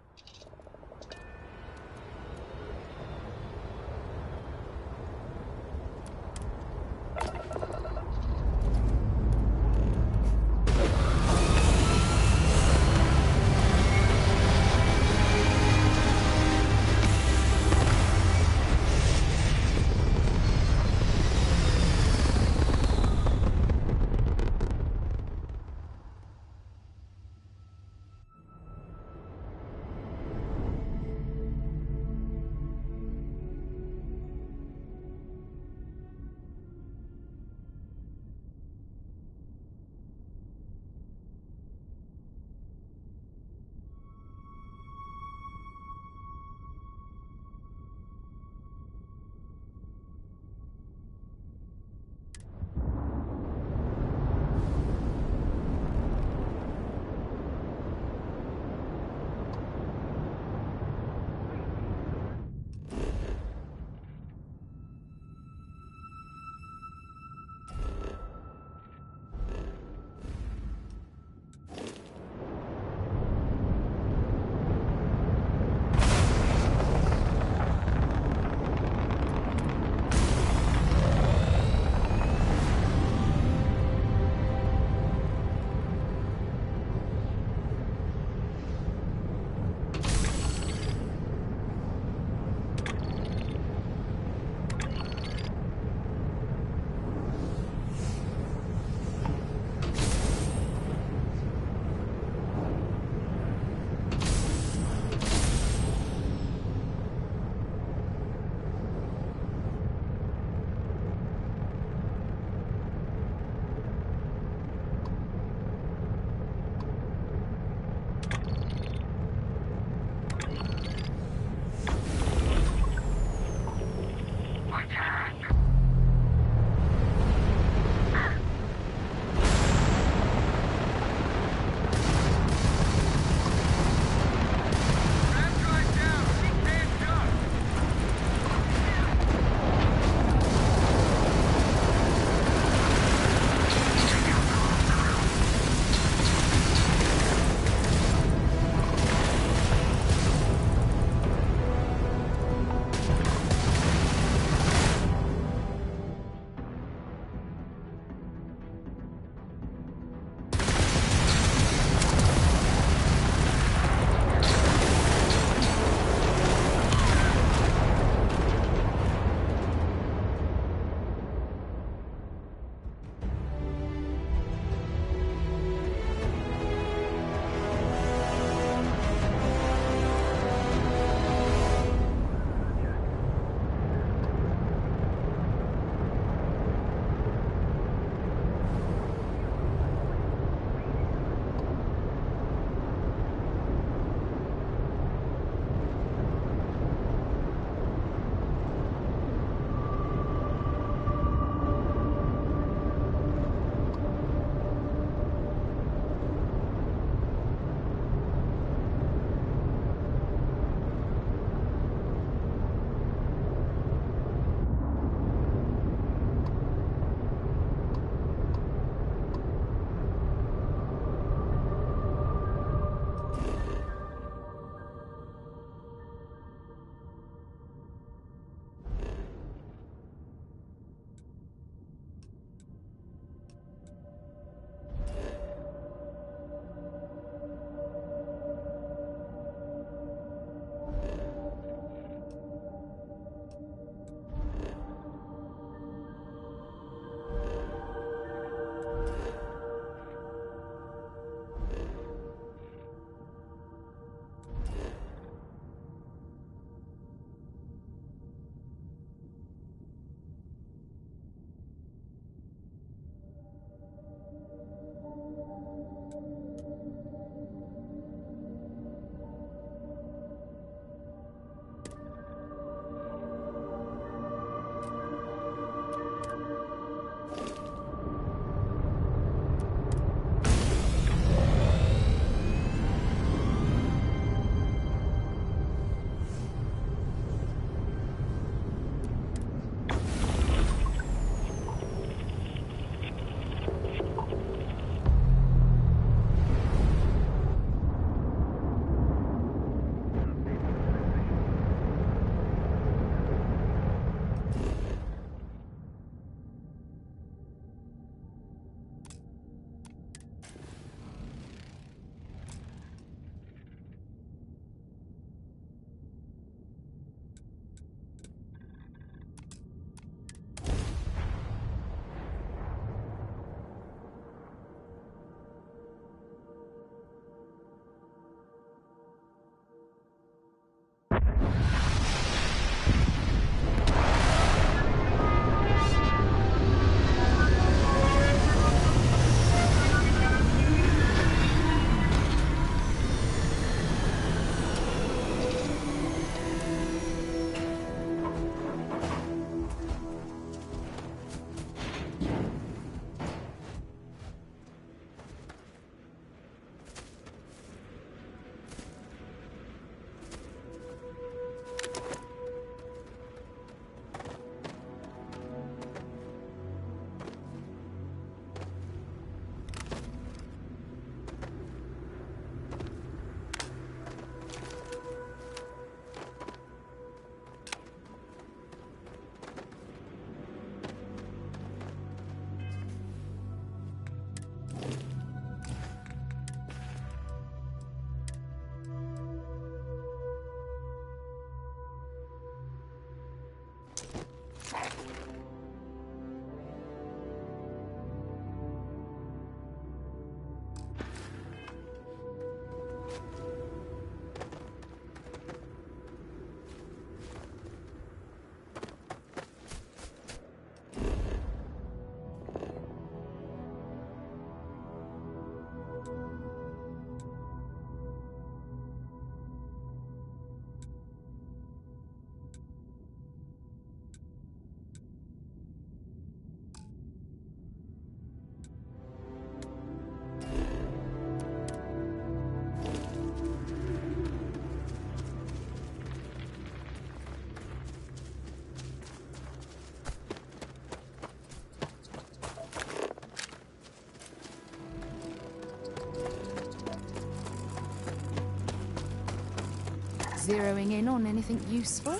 Zeroing in on anything useful?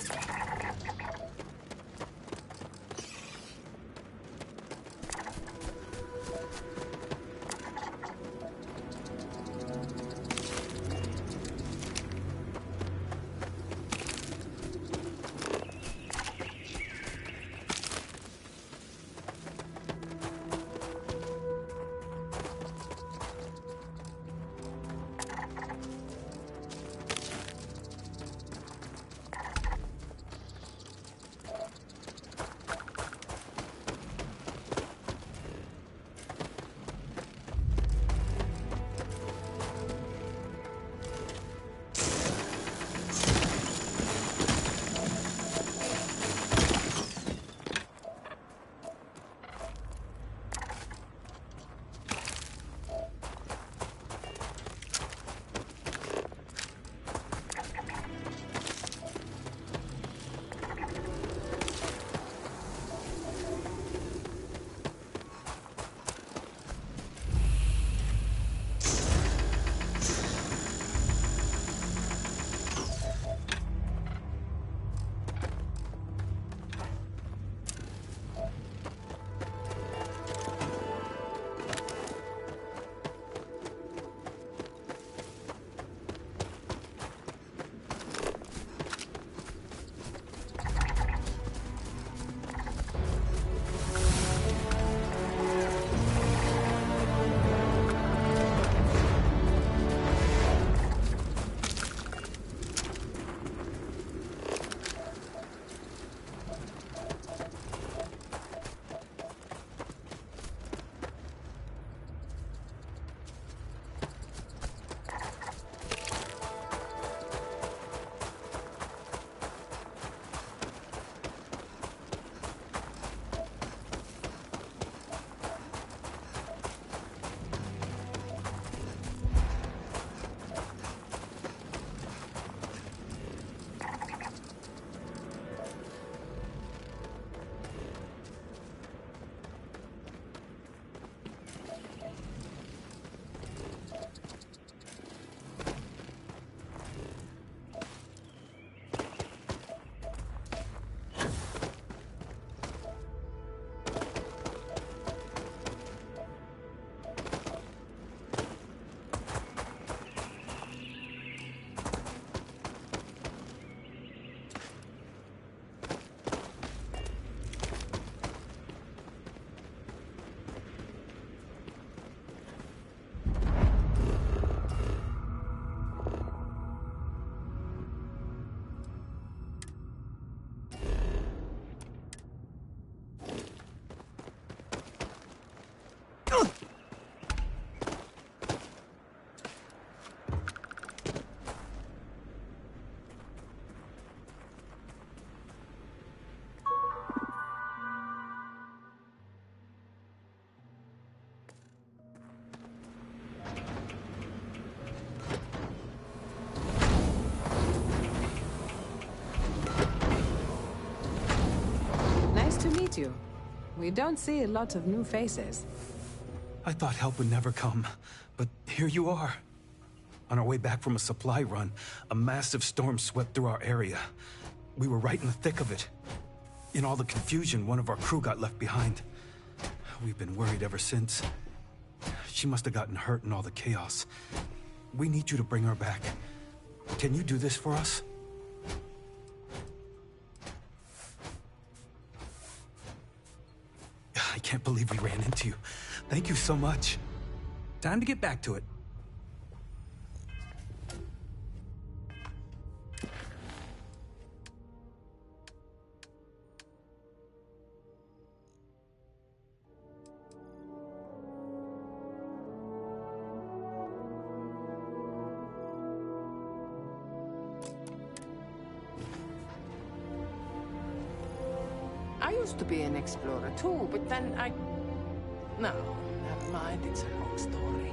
You. We don't see a lot of new faces. I thought help would never come, but here you are. On our way back from a supply run, a massive storm swept through our area. We were right in the thick of it. In all the confusion, one of our crew got left behind. We've been worried ever since. She must have gotten hurt in all the chaos. We need you to bring her back. Can you do this for us? I can't believe we ran into you. Thank you so much. Time to get back to it. I used to be an explorer too, but then I... No, never mind, it's a long story.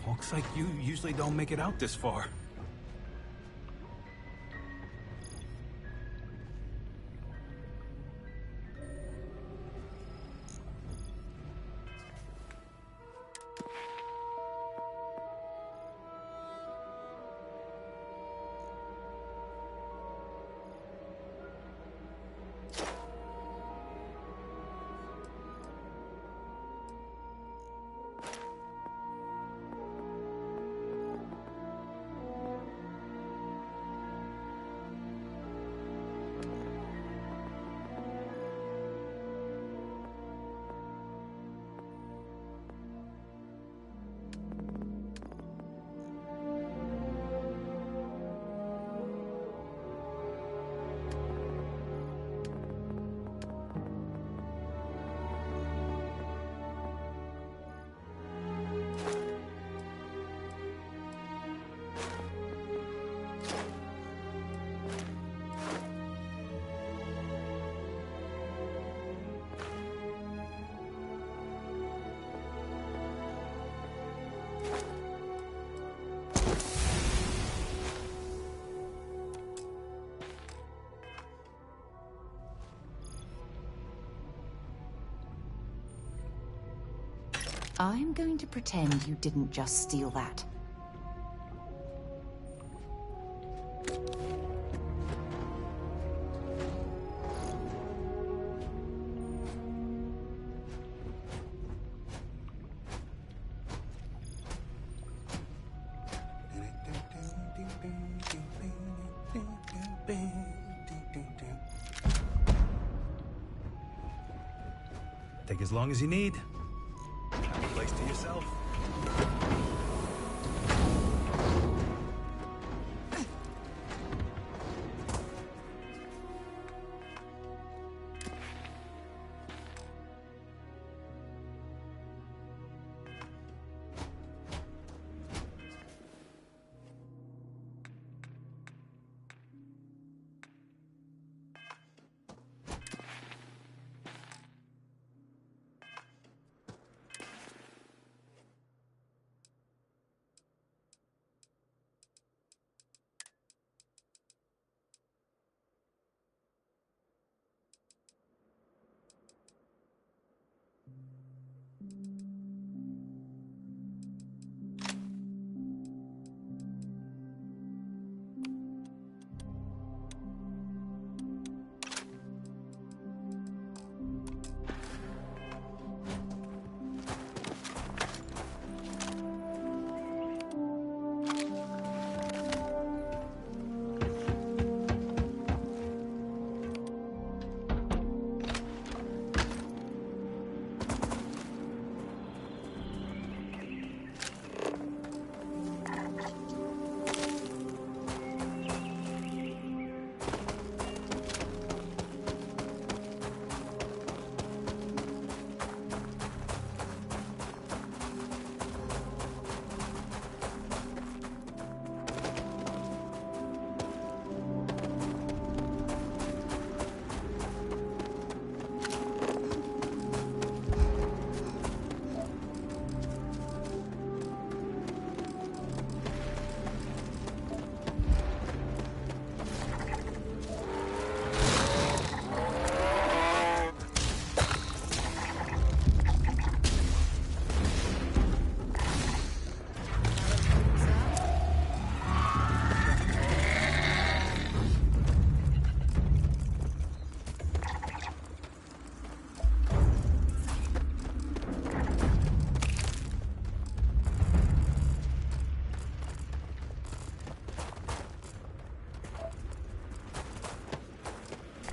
Folks like you usually don't make it out this far. I'm going to pretend you didn't just steal that. Take as long as you need. Have a place to yourself.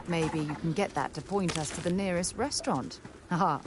Maybe you can get that to point us to the nearest restaurant. Haha.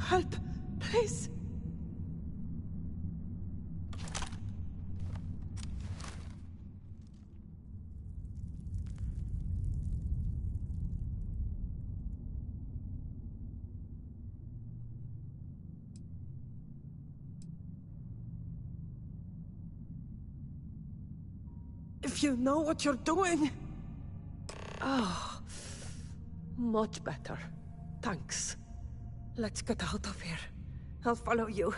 Help, please. If you know what you're doing. Oh, much better. Thanks. Let's get out of here. I'll follow you.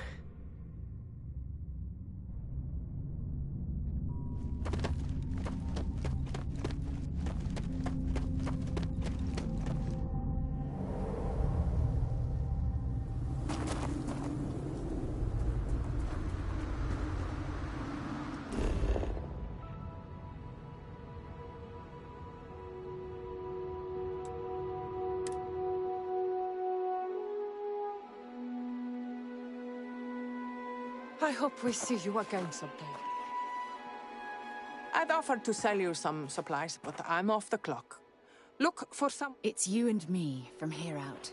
I hope we see you again someday. I'd offered to sell you some supplies, but I'm off the clock. Look for some... It's you and me from here out.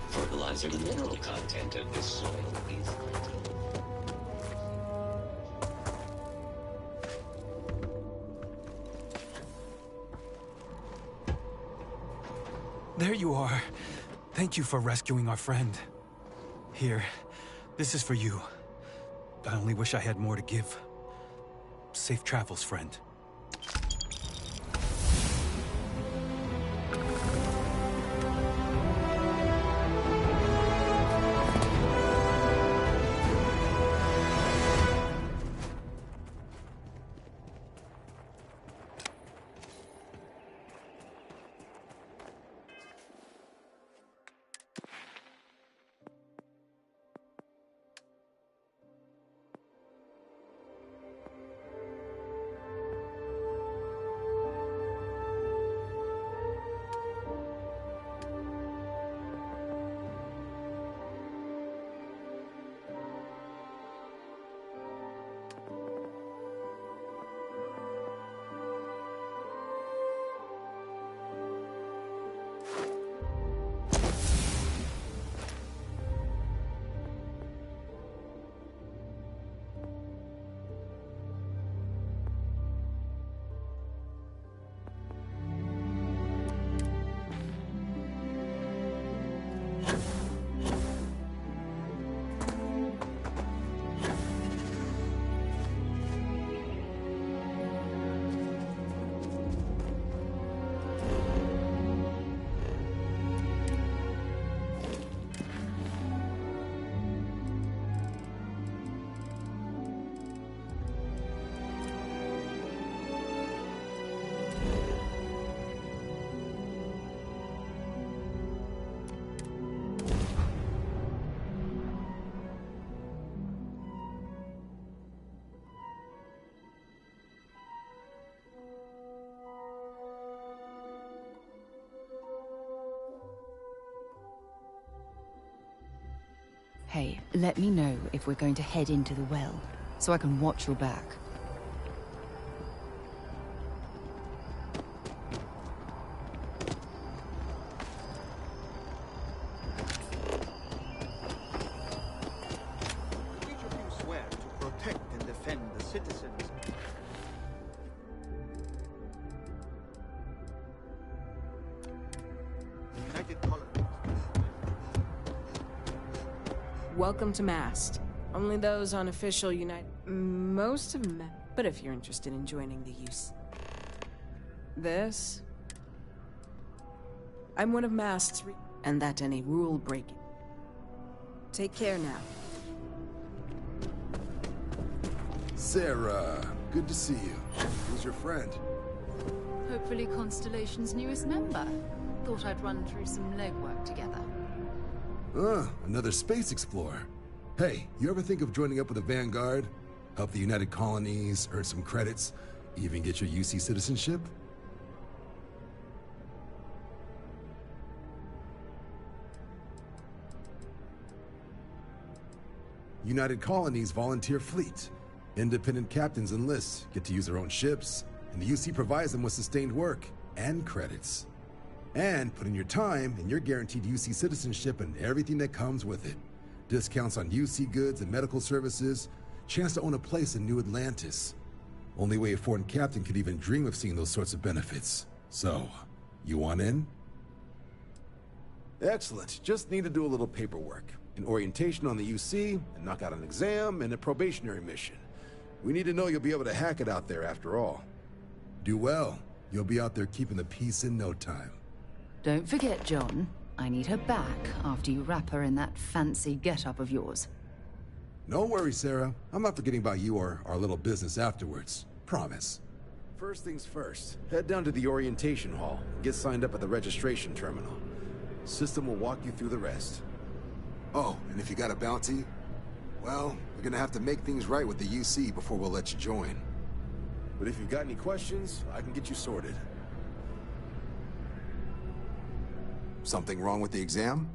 Fertilizer, the mineral content of this soil is... There you are. Thank you for rescuing our friend. Here, this is for you. I only wish I had more to give. Safe travels, friend. Hey, let me know if we're going to head into the well, so I can watch your back. Each of you swear to protect and defend the citizens. The United Colonies. Welcome to Mast. Only those on official most of them. But if you're interested in joining the use. This. I'm one of Mast's and that any rule breaking. Take care now. Sarah, good to see you. Who's your friend? Hopefully Constellation's newest member. Thought I'd run through some legwork together. Another space explorer. Hey, you ever think of joining up with the Vanguard? Help the United Colonies, earn some credits, even get your UC citizenship? United Colonies volunteer fleet. Independent captains enlist, get to use their own ships, and the UC provides them with sustained work and credits. And put in your time, and you're guaranteed UC citizenship and everything that comes with it. Discounts on UC goods and medical services, chance to own a place in New Atlantis. Only way a foreign captain could even dream of seeing those sorts of benefits. So, you want in? Excellent. Just need to do a little paperwork. An orientation on the UC, and knock out an exam, and a probationary mission. We need to know you'll be able to hack it out there after all. Do well. You'll be out there keeping the peace in no time. Don't forget, John. I need her back after you wrap her in that fancy get-up of yours. No worries, Sarah. I'm not forgetting about you or our little business afterwards. Promise. First things first, head down to the orientation hall and get signed up at the registration terminal. System will walk you through the rest. Oh, and if you got a bounty, well, we're gonna have to make things right with the UC before we'll let you join. But if you've got any questions, I can get you sorted. Something wrong with the exam?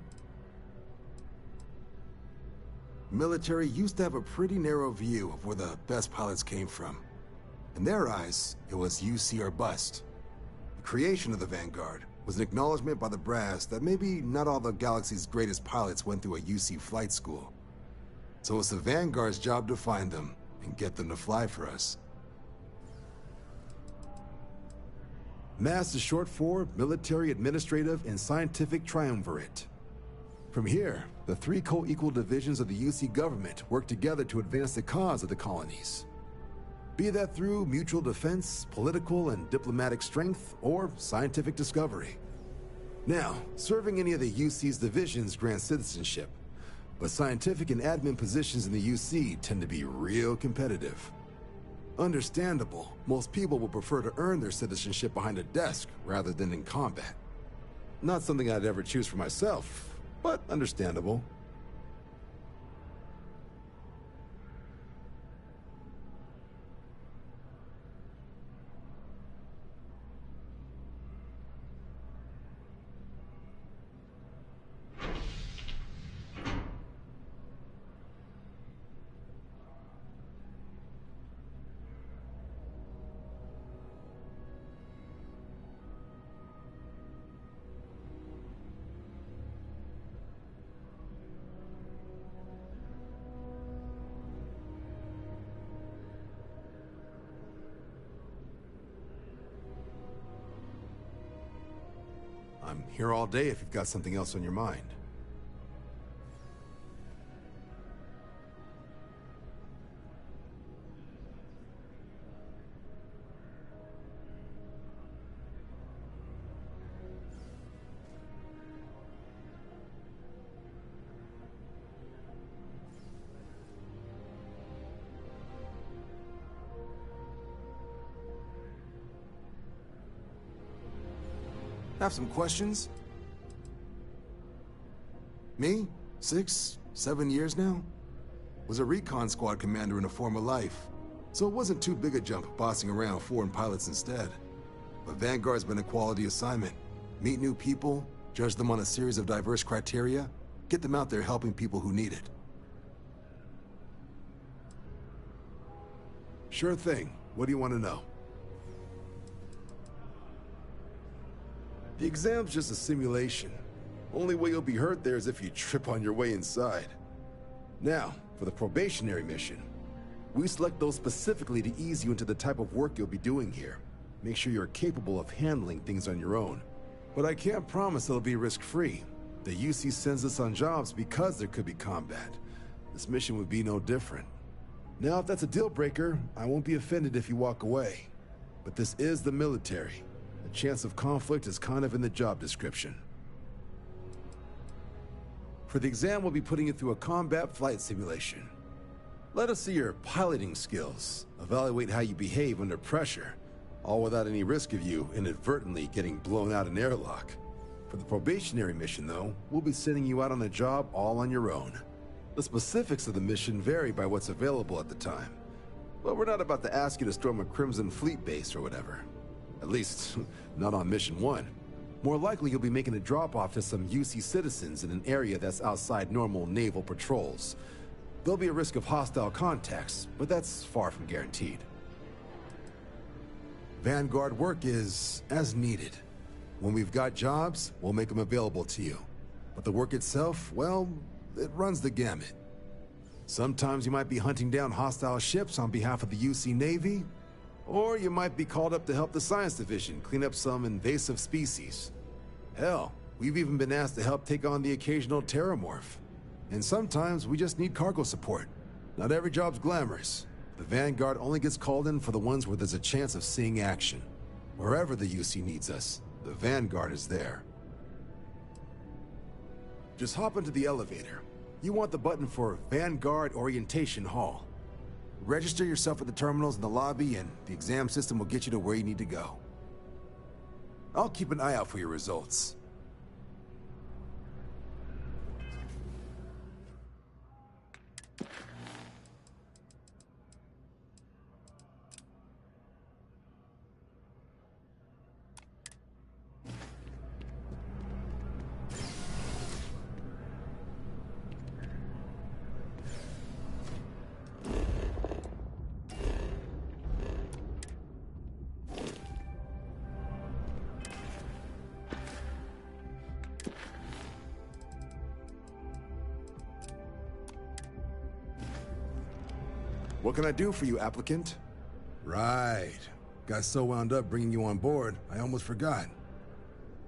Military used to have a pretty narrow view of where the best pilots came from. In their eyes, it was UC or bust. The creation of the Vanguard was an acknowledgement by the brass that maybe not all the galaxy's greatest pilots went through a UC flight school. So it's the Vanguard's job to find them and get them to fly for us. MASS is short for Military, Administrative, and Scientific Triumvirate. From here, the three co-equal divisions of the UC government work together to advance the cause of the colonies. Be that through mutual defense, political and diplomatic strength, or scientific discovery. Now, serving any of the UC's divisions grants citizenship, but scientific and admin positions in the UC tend to be real competitive. Understandable, most people would prefer to earn their citizenship behind a desk rather than in combat. Not something I'd ever choose for myself, but understandable. I'm here all day if you've got something else on your mind. Have some questions? Me? 6, 7 years now? Was a recon squad commander in a former life, so it wasn't too big a jump bossing around foreign pilots instead. But Vanguard's been a quality assignment. Meet new people, judge them on a series of diverse criteria, get them out there helping people who need it. Sure thing. What do you want to know? The exam's just a simulation. Only way you'll be hurt there is if you trip on your way inside. Now, for the probationary mission. We select those specifically to ease you into the type of work you'll be doing here. Make sure you're capable of handling things on your own. But I can't promise it'll be risk-free. The UC sends us on jobs because there could be combat. This mission would be no different. Now, if that's a deal-breaker, I won't be offended if you walk away. But this is the military. The chance of conflict is kind of in the job description. For the exam, we'll be putting you through a combat flight simulation. Let us see your piloting skills, evaluate how you behave under pressure, all without any risk of you inadvertently getting blown out an airlock. For the probationary mission, though, we'll be sending you out on a job all on your own. The specifics of the mission vary by what's available at the time. But we're not about to ask you to storm a Crimson Fleet base or whatever. At least, not on Mission 1. More likely, you'll be making a drop-off to some UC citizens in an area that's outside normal naval patrols. There'll be a risk of hostile contacts, but that's far from guaranteed. Vanguard work is as needed. When we've got jobs, we'll make them available to you. But the work itself, well, it runs the gamut. Sometimes you might be hunting down hostile ships on behalf of the UC Navy, or you might be called up to help the Science Division clean up some invasive species. Hell, we've even been asked to help take on the occasional terramorph. And sometimes we just need cargo support. Not every job's glamorous. The Vanguard only gets called in for the ones where there's a chance of seeing action. Wherever the UC needs us, the Vanguard is there. Just hop into the elevator. You want the button for Vanguard Orientation Hall. Register yourself at the terminals in the lobby, and the exam system will get you to where you need to go. I'll keep an eye out for your results. What can I do for you, applicant? Right. Got so wound up bringing you on board, I almost forgot.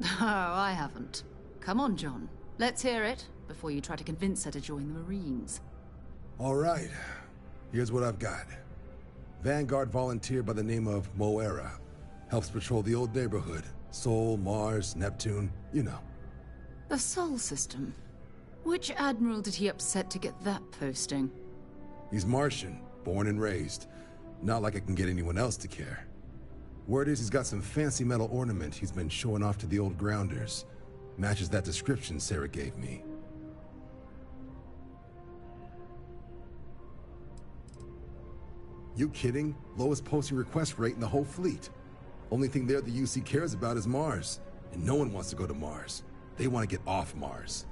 Oh, I haven't. Come on, John. Let's hear it, before you try to convince her to join the Marines. All right. Here's what I've got. Vanguard volunteer by the name of Moera. Helps patrol the old neighborhood. Sol, Mars, Neptune, you know. The Sol system. Which admiral did he upset to get that posting? He's Martian, born and raised. Not like I can get anyone else to care. Word is he's got some fancy metal ornament he's been showing off to the old grounders. Matches that description Sarah gave me. You kidding? Lowest posting request rate in the whole fleet. Only thing there the UC cares about is Mars. And no one wants to go to Mars. They want to get off Mars.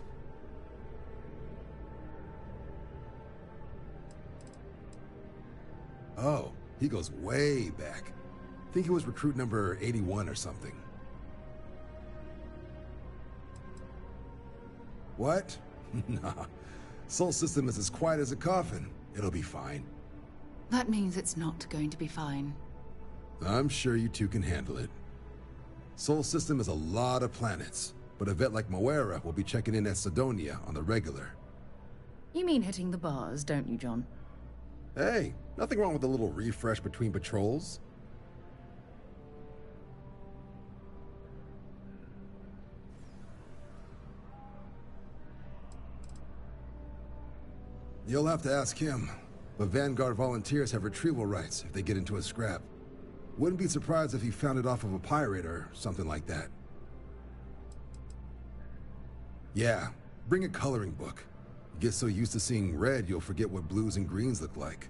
Oh, he goes way back. Think he was recruit number 81 or something. What? Nah. Sol system is as quiet as a coffin. It'll be fine. That means it's not going to be fine. I'm sure you two can handle it. Sol system is a lot of planets, but a vet like Moera will be checking in at Sidonia on the regular. You mean hitting the bars, don't you, John? Hey, nothing wrong with a little refresh between patrols. You'll have to ask him, but Vanguard volunteers have retrieval rights if they get into a scrap. Wouldn't be surprised if he found it off of a pirate or something like that. Yeah, bring a coloring book. You get so used to seeing red, you'll forget what blues and greens look like.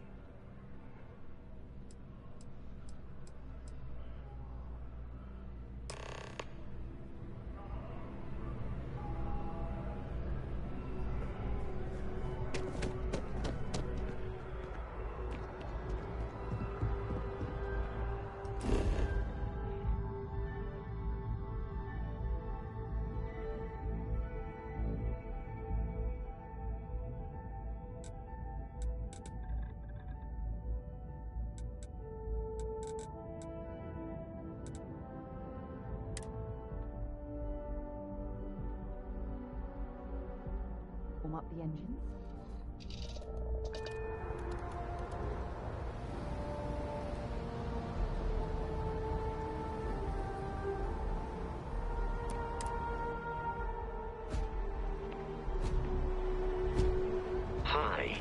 Warm up the engines. Hi.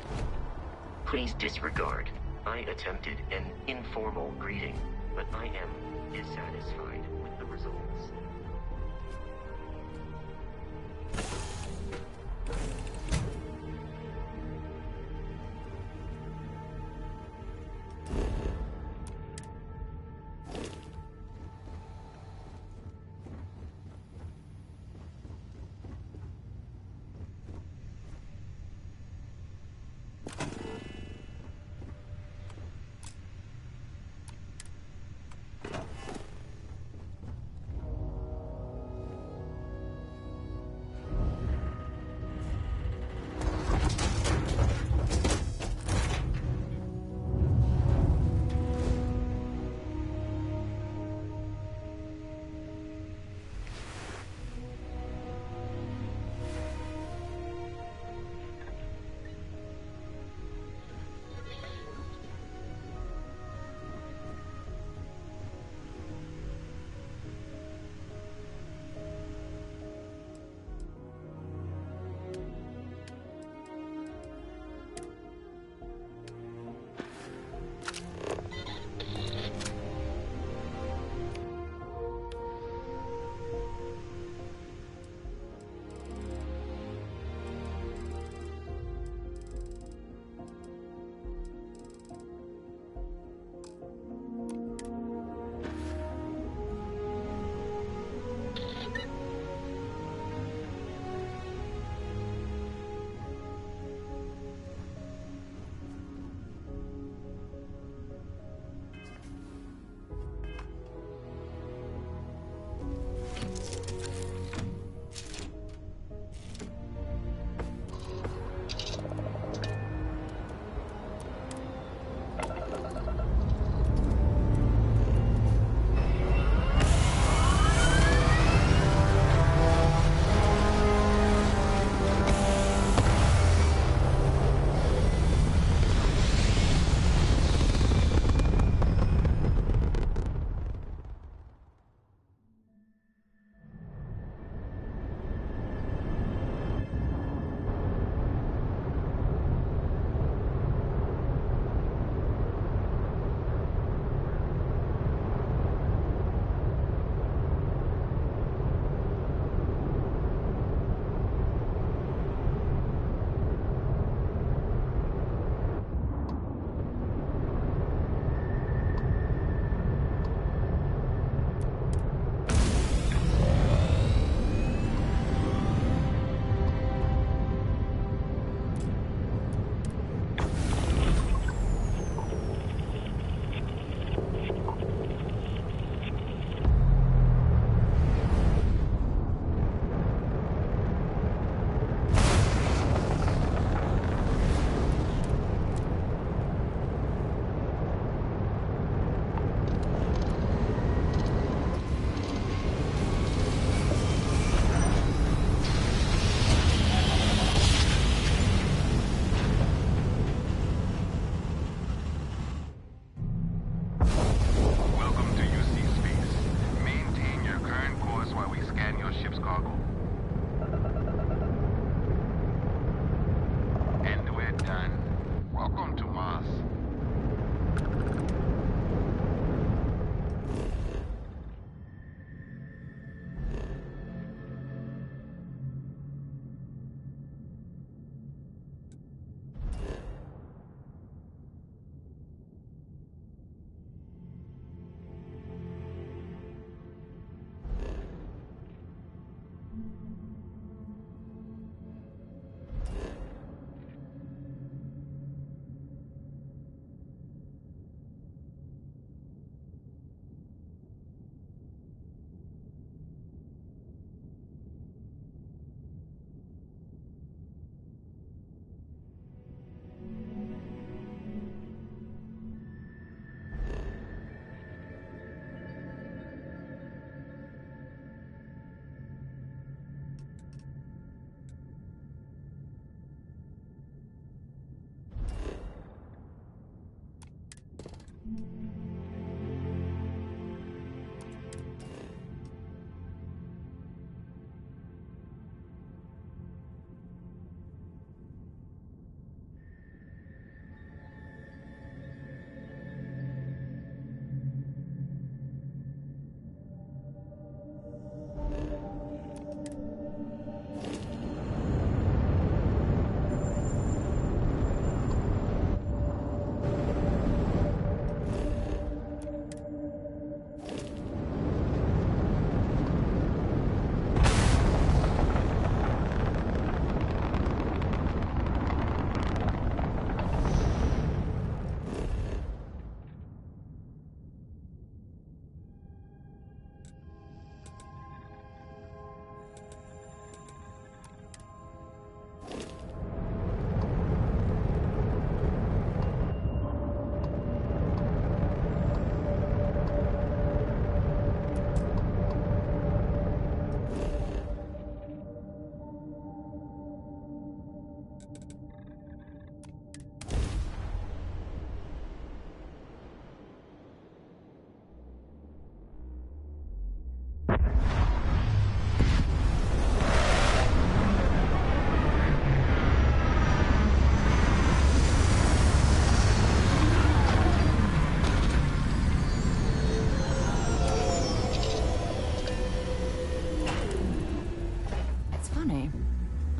Please disregard. I attempted an informal greeting, but I am dissatisfied with the results. And we're done. Welcome to Mars.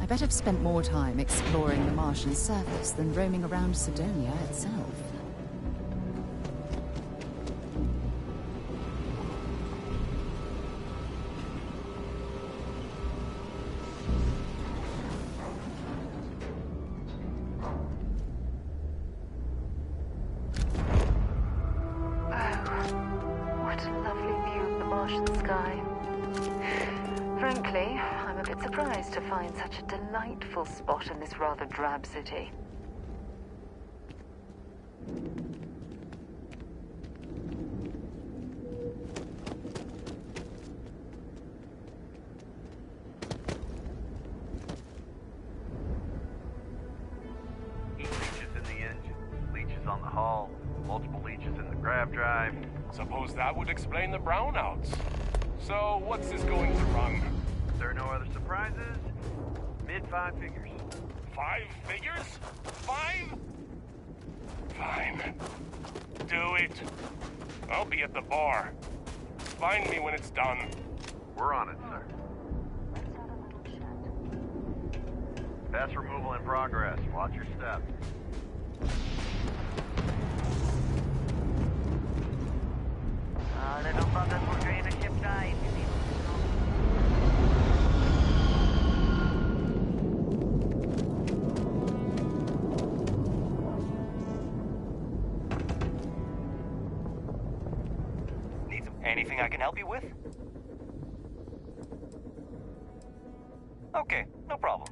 I bet I've spent more time exploring the Martian surface than roaming around Sidonia itself. What a lovely view of the Martian sky. Frankly, I'm a bit surprised to find such a delightful spot in this rather drab city. Heat leeches in the engine, leeches on the hull, multiple leeches in the grav drive. Suppose that would explain the brownouts. So, what's this going to run? There are no other surprises? Mid-5 figures. 5 figures? 5? Fine. Do it. I'll be at the bar. Find me when it's done. We're on it, sir. Pass removal in progress. Watch your step. Little buggers will drain a ship dry. Anything I can help you with? Okay, no problem.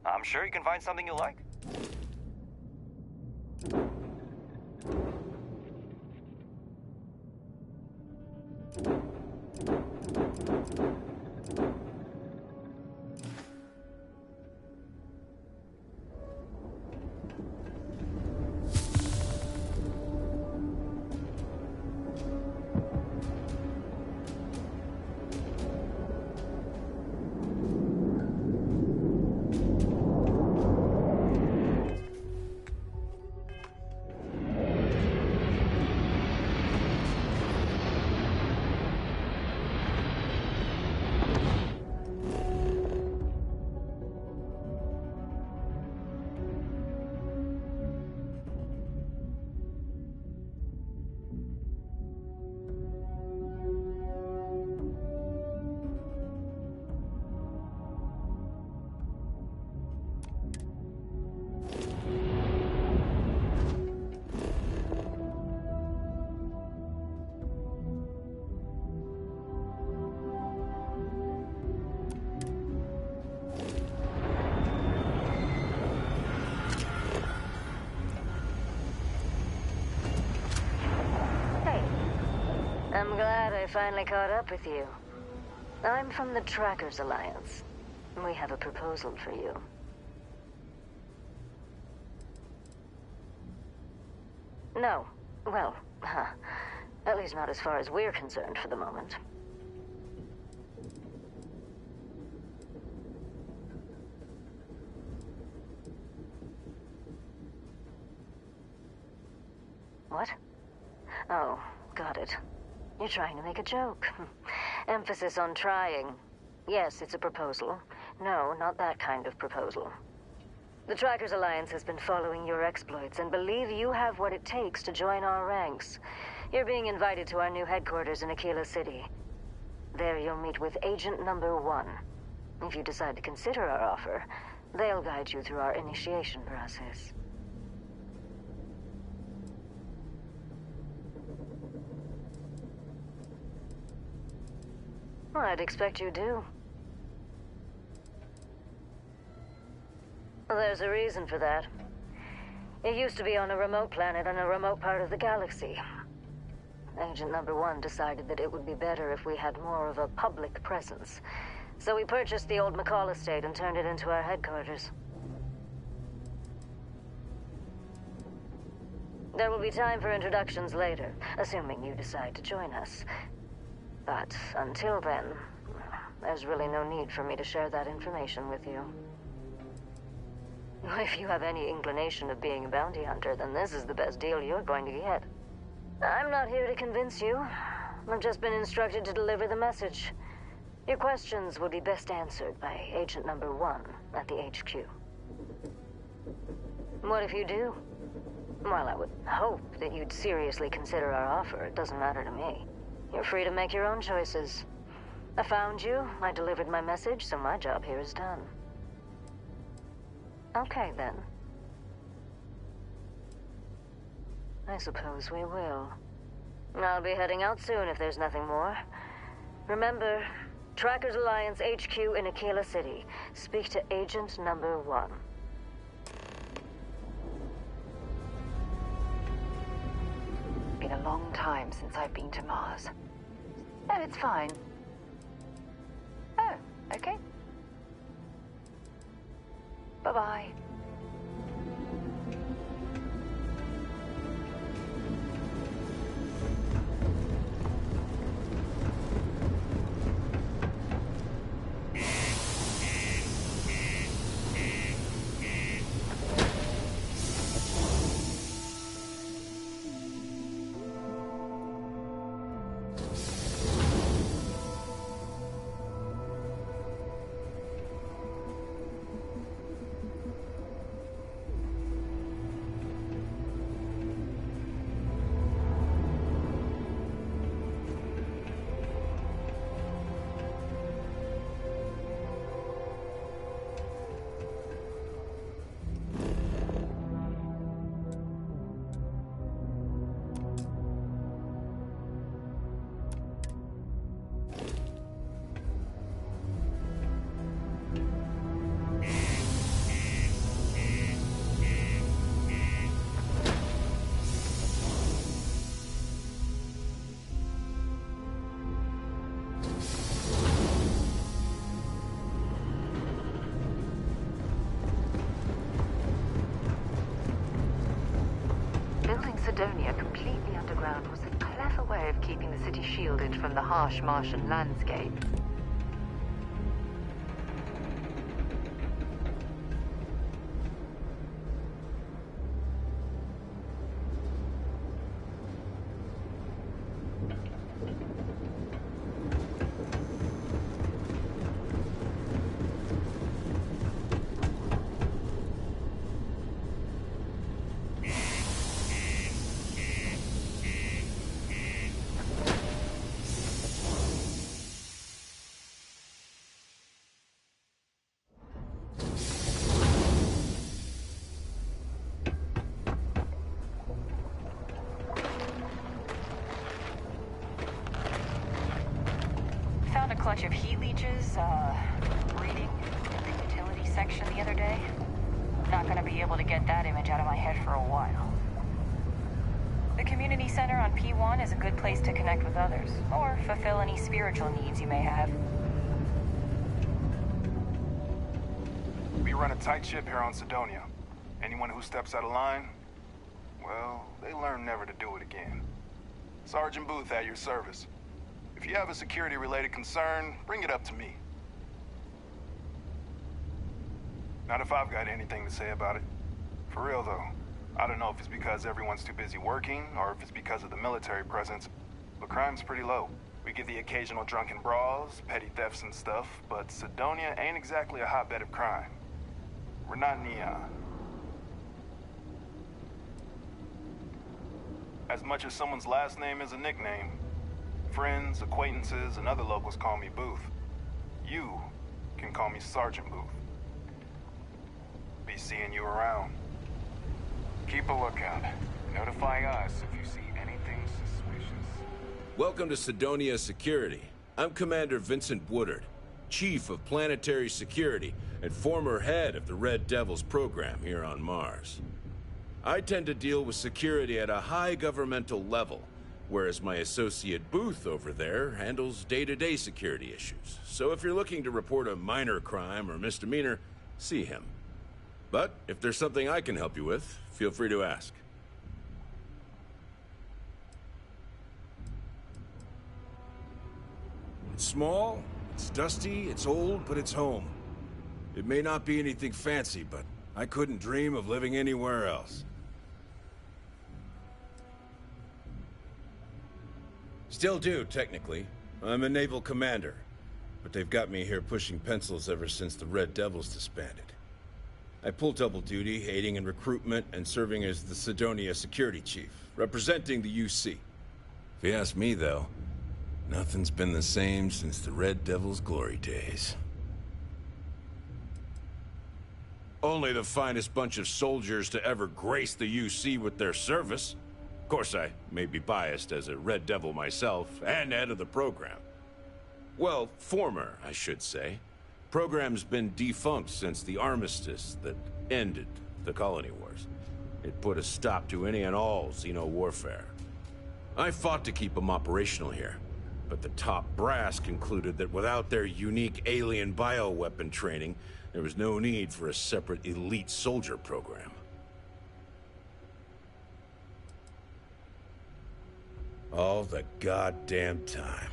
I'm sure you can find something you like. I'm glad I finally caught up with you. I'm from the Trackers Alliance. We have a proposal for you. No. Well, at least not as far as we're concerned for the moment. What? Oh, got it. You're trying to make a joke. Emphasis on trying. Yes, it's a proposal. No, not that kind of proposal. The Trackers Alliance has been following your exploits and believe you have what it takes to join our ranks. You're being invited to our new headquarters in Aquila City. There you'll meet with Agent Number 1. If you decide to consider our offer, they'll guide you through our initiation process. Well, I'd expect you do. Well, there's a reason for that. It used to be on a remote planet in a remote part of the galaxy. Agent Number 1 decided that it would be better if we had more of a public presence. So we purchased the old McCall estate and turned it into our headquarters. There will be time for introductions later, assuming you decide to join us. But until then, there's really no need for me to share that information with you. If you have any inclination of being a bounty hunter, then this is the best deal you're going to get. I'm not here to convince you. I've just been instructed to deliver the message. Your questions would be best answered by Agent Number 1 at the HQ. What if you do? Well, I would hope that you'd seriously consider our offer. It doesn't matter to me. You're free to make your own choices. I found you, I delivered my message, so my job here is done. Okay, then. I suppose we will. I'll be heading out soon if there's nothing more. Remember, Trackers Alliance HQ in Aquila City. Speak to Agent Number 1. Been a long time since I've been to Mars. Oh, it's fine. Oh, okay. Bye-bye. keeping the city shielded from the harsh Martian landscape. Found a clutch of heat leeches, breeding in the utility section the other day. Not gonna be able to get that image out of my head for a while. The community center on P1 is a good place to connect with others, or fulfill any spiritual needs you may have. We run a tight ship here on Sidonia. Anyone who steps out of line, well, they learn never to do it again. Sergeant Booth at your service. If you have a security-related concern, bring it up to me. Not if I've got anything to say about it. For real, though. I don't know if it's because everyone's too busy working, or if it's because of the military presence, but crime's pretty low. We get the occasional drunken brawls, petty thefts and stuff, but Sidonia ain't exactly a hotbed of crime. We're not Neon. As much as someone's last name is a nickname, friends, acquaintances, and other locals call me Booth. You can call me Sergeant Booth. Be seeing you around. Keep a lookout. Notify us if you see anything suspicious. Welcome to Sidonia Security. I'm Commander Vincent Woodard, Chief of Planetary Security and former head of the Red Devils program here on Mars. I tend to deal with security at a high governmental level, whereas my associate Booth over there handles day-to-day security issues. So if you're looking to report a minor crime or misdemeanor, see him. But if there's something I can help you with, feel free to ask. It's small, it's dusty, it's old, but it's home. It may not be anything fancy, but I couldn't dream of living anywhere else. Still do, technically. I'm a naval commander, but they've got me here pushing pencils ever since the Red Devils disbanded. I pull double duty, aiding in recruitment and serving as the Sidonia security chief, representing the UC. If you ask me, though, nothing's been the same since the Red Devils' glory days. Only the finest bunch of soldiers to ever grace the UC with their service. Of course, I may be biased as a Red Devil myself, and head of the program. Well, former, I should say. Program's been defunct since the armistice that ended the colony wars. It put a stop to any and all Xeno warfare. I fought to keep them operational here, but the top brass concluded that without their unique alien bioweapon training, there was no need for a separate elite soldier program. All the goddamn time.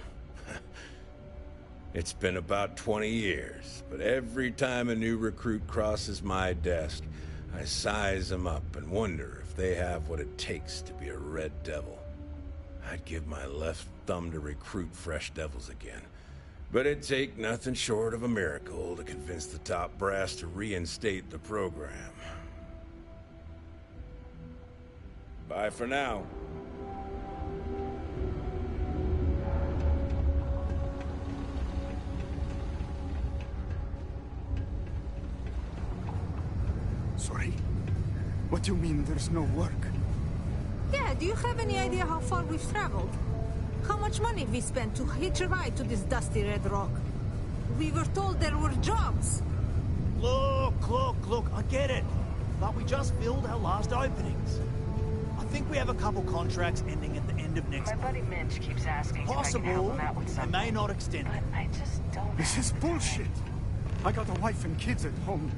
It's been about 20 years, but every time a new recruit crosses my desk, I size them up and wonder if they have what it takes to be a Red Devil. I'd give my left thumb to recruit fresh devils again, but it'd take nothing short of a miracle to convince the top brass to reinstate the program. Bye for now. Sorry? What do you mean there's no work? Yeah, do you have any idea how far we've traveled? How much money we spent to hitch a ride to this dusty red rock? We were told there were jobs. Look, I get it. But we just filled our last openings. I think we have a couple contracts ending at the end of next month. My buddy Mitch keeps asking if I can help Possible, him out with they something. may not extend it. I just don't... This is bullshit. I got a wife and kids at home.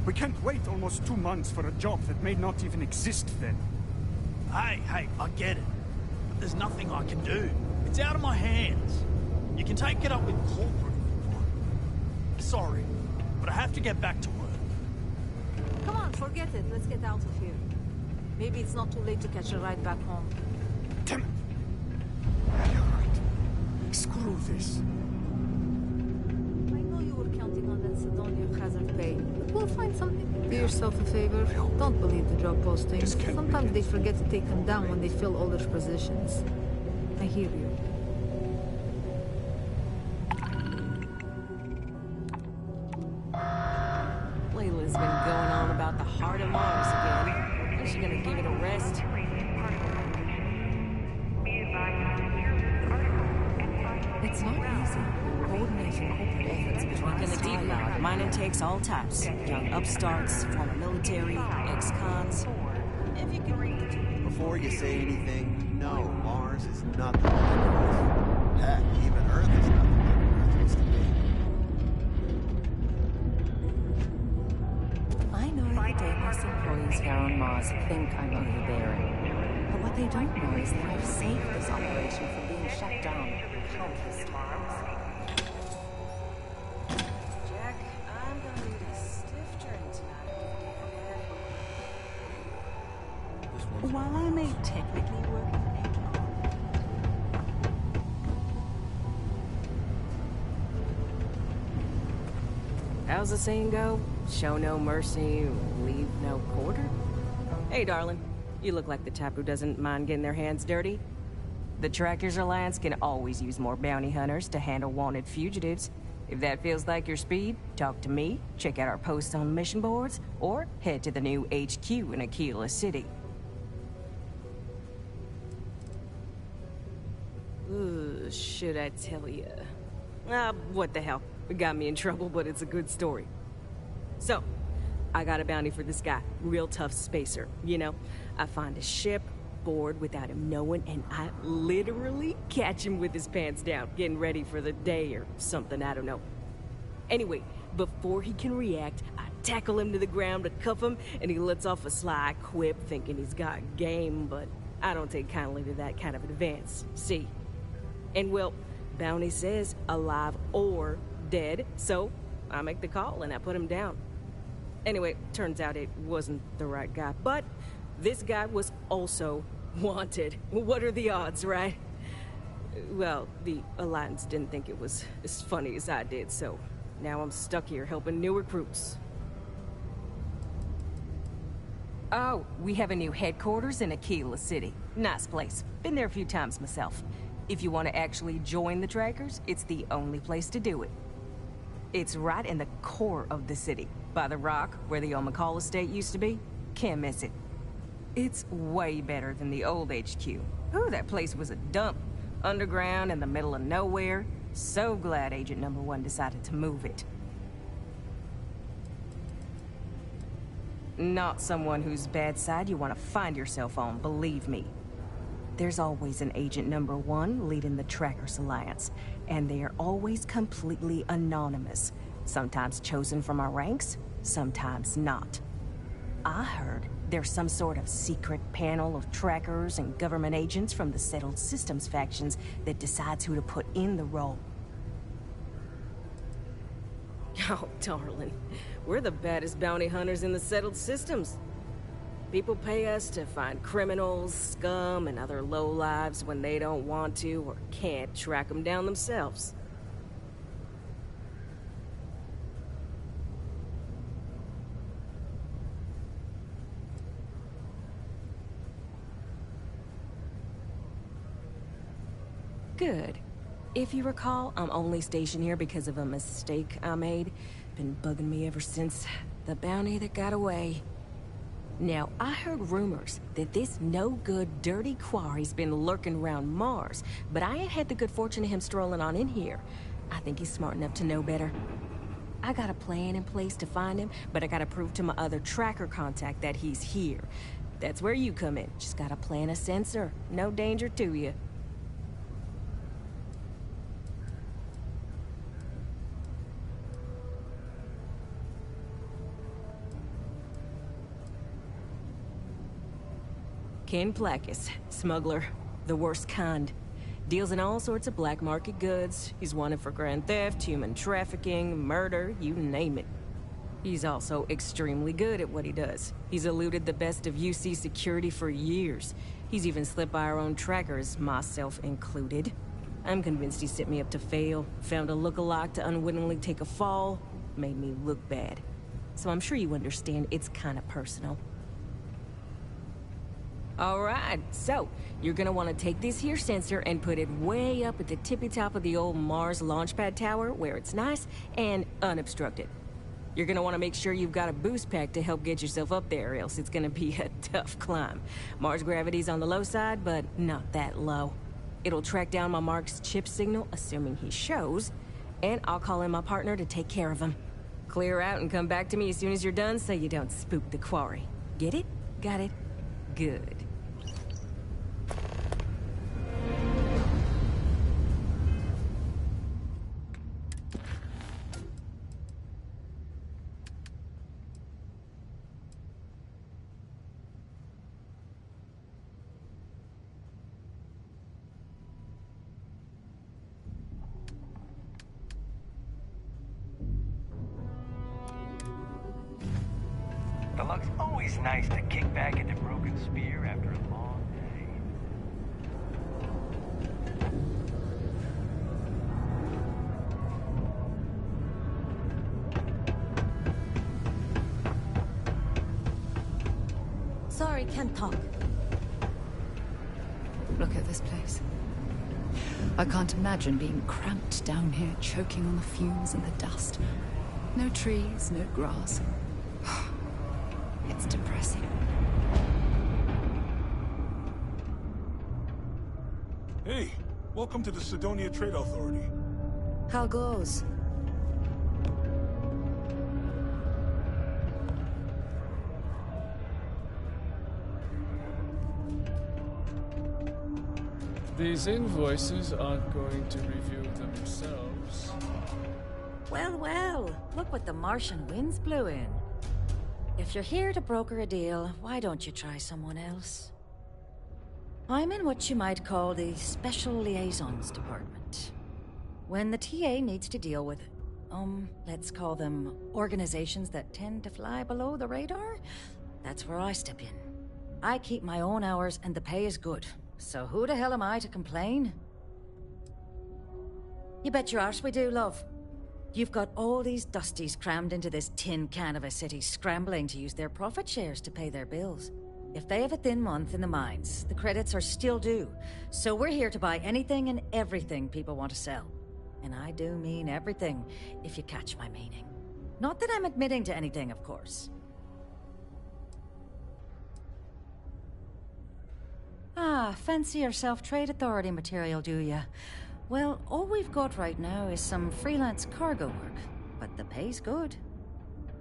We can't wait almost 2 months for a job that may not even exist then. Hey, I get it. But there's nothing I can do. It's out of my hands. You can take it up with corporate if you want. Sorry, but I have to get back to work. Come on, forget it. Let's get out of here. Maybe it's not too late to catch a ride back home. Damn it. You're right. Screw this. I know you were counting on that Sidonia hazard pay, but we'll find something. Do yourself a favor. Don't believe the job postings. Sometimes they forget to take them down when they fill older positions. I hear you. Layla's been going on about the heart of Mars again. Is she gonna give it a rest? It's not easy. Coordinating corporate efforts between the deep mine, mining takes all types. Young upstarts, former military, ex-cons. If you can read the two. Before you say anything, no, Mars is nothing like Earth. Heck, even Earth is nothing like Earth used to be. I know the Daedalus employees here on Mars think I'm overbearing. But what they don't know is that I've saved this operation from being shut down countless times. Jack, I'm gonna need a stiff drink tonight after dinner. While I may technically work in how's the saying go? Show no mercy, leave no quarter? Hey, darling. You look like the type who doesn't mind getting their hands dirty. The Trackers Alliance can always use more bounty hunters to handle wanted fugitives. If that feels like your speed, talk to me, check out our posts on mission boards, or head to the new HQ in Aquila City. Ooh, should I tell ya? What the hell? It got me in trouble, but it's a good story. So, I got a bounty for this guy. Real tough spacer, you know? I find a ship, board without him knowing, and I literally catch him with his pants down, getting ready for the day or something, I don't know. Anyway, before he can react, I tackle him to the ground to cuff him, and he lets off a sly quip thinking he's got game, but I don't take kindly to that kind of advance, see? And well, bounty says alive or dead, so I make the call and I put him down. Anyway, turns out it wasn't the right guy, but this guy was also wanted. What are the odds, right? Well, the Alliance didn't think it was as funny as I did, so now I'm stuck here helping new recruits. Oh, we have a new headquarters in Aquila City. Nice place. Been there a few times myself. If you want to actually join the Trackers, it's the only place to do it. It's right in the core of the city, by the rock where the old McCall estate used to be. Can't miss it. It's way better than the old HQ. Ooh, that place was a dump. Underground in the middle of nowhere. So glad Agent Number 1 decided to move it. Not someone whose bad side you want to find yourself on, believe me. There's always an Agent Number 1 leading the Trackers Alliance, and they are always completely anonymous. Sometimes chosen from our ranks, sometimes not. I heard there's some sort of secret panel of trackers and government agents from the Settled Systems factions that decides who to put in the role. Oh, darling. We're the baddest bounty hunters in the Settled Systems. People pay us to find criminals, scum, and other lowlives when they don't want to or can't track them down themselves. Good. If you recall, I'm only stationed here because of a mistake I made. Been bugging me ever since. The bounty that got away. Now, I heard rumors that this no-good, dirty quarry's been lurking around Mars, but I ain't had the good fortune of him strolling on in here. I think he's smart enough to know better. I got a plan in place to find him, but I gotta prove to my other tracker contact that he's here. That's where you come in. Just gotta plant a sensor. No danger to you. Ken Placus, smuggler. The worst kind. Deals in all sorts of black market goods. He's wanted for grand theft, human trafficking, murder, you name it. He's also extremely good at what he does. He's eluded the best of UC security for years. He's even slipped by our own trackers, myself included. I'm convinced he set me up to fail, found a lookalike to unwittingly take a fall, made me look bad. So I'm sure you understand it's kind of personal. Alright, so you're gonna want to take this here sensor and put it way up at the tippy top of the old Mars launchpad tower where it's nice and unobstructed. You're gonna want to make sure you've got a boost pack to help get yourself up there, or else it's gonna be a tough climb. Mars gravity's on the low side, but not that low. It'll track down my Mark's chip signal, assuming he shows, and I'll call in my partner to take care of him. Clear out and come back to me as soon as you're done so you don't spook the quarry. Get it? Got it? Good. The luck's always nice to kick back at the broken spear after a long day. Sorry, can't talk. Look at this place. I can't imagine being cramped down here, choking on the fumes and the dust. No trees, no grass. It's depressing. Hey, welcome to the Sidonia Trade Authority. How goes? These invoices aren't going to review themselves. Well, well, look what the Martian winds blew in. If you're here to broker a deal, why don't you try someone else? I'm in what you might call the Special Liaisons Department. When the TA needs to deal with, let's call them organizations that tend to fly below the radar, that's where I step in. I keep my own hours and the pay is good, so who the hell am I to complain? You bet your arse we do, love. You've got all these dusties crammed into this tin can of a city, scrambling to use their profit shares to pay their bills. If they have a thin month in the mines, the credits are still due. So we're here to buy anything and everything people want to sell. And I do mean everything, if you catch my meaning. Not that I'm admitting to anything, of course. Ah, fancy yourself Trade Authority material, do ya? Well, all we've got right now is some freelance cargo work, but the pay's good.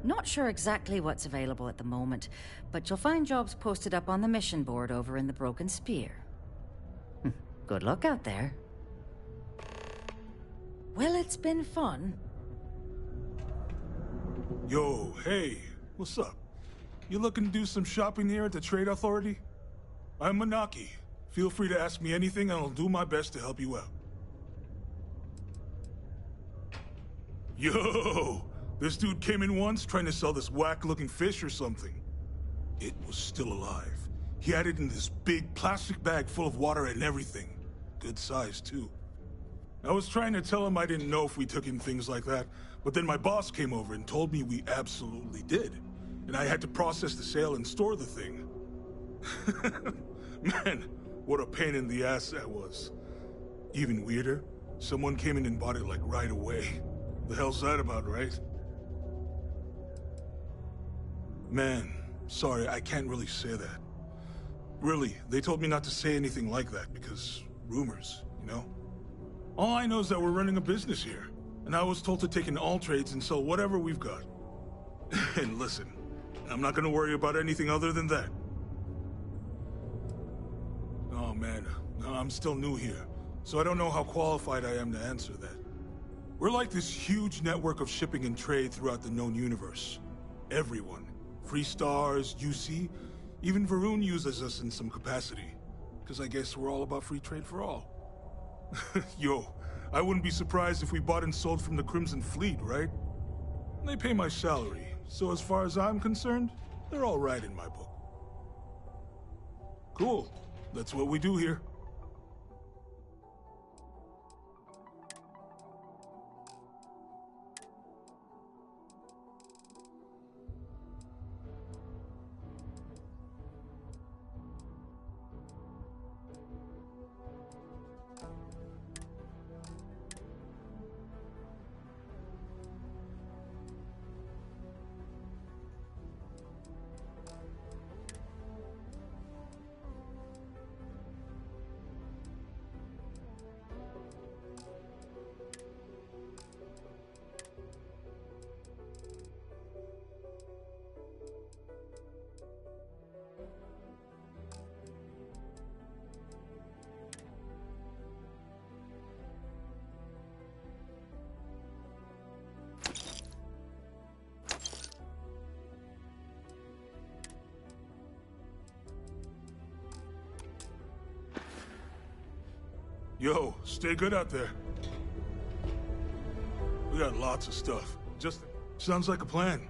Not sure exactly what's available at the moment, but you'll find jobs posted up on the mission board over in the Broken Spear. Good luck out there. Well, it's been fun. Yo, hey, what's up? You looking to do some shopping here at the Trade Authority? I'm Manaki. Feel free to ask me anything and I'll do my best to help you out. Yo! This dude came in once trying to sell this whack-looking fish or something. It was still alive. He had it in this big plastic bag full of water and everything. Good size, too. I was trying to tell him I didn't know if we took in things like that, but then my boss came over and told me we absolutely did. And I had to process the sale and store the thing. Man, what a pain in the ass that was. Even weirder, someone came in and bought it like right away. The hell's that about, right? Man, sorry, I can't really say that. Really, they told me not to say anything like that because rumors, you know? All I know is that we're running a business here, and I was told to take in all trades and sell whatever we've got. And listen, I'm not gonna worry about anything other than that. Oh man, I'm still new here, so I don't know how qualified I am to answer that. We're like this huge network of shipping and trade throughout the known universe. Everyone. Free Stars, UC, even Varun uses us in some capacity. Because I guess we're all about free trade for all. Yo, I wouldn't be surprised if we bought and sold from the Crimson Fleet, right? They pay my salary, so as far as I'm concerned, they're all right in my book. Cool. That's what we do here. Yo, stay good out there. We got lots of stuff. Just sounds like a plan.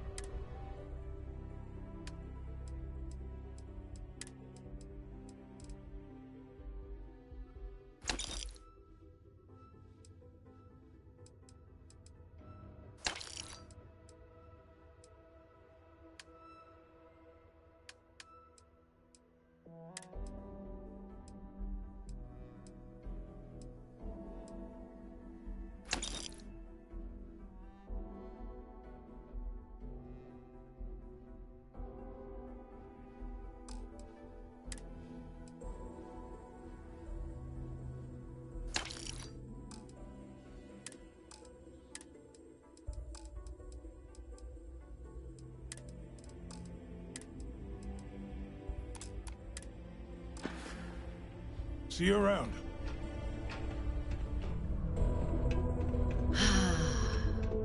See you around.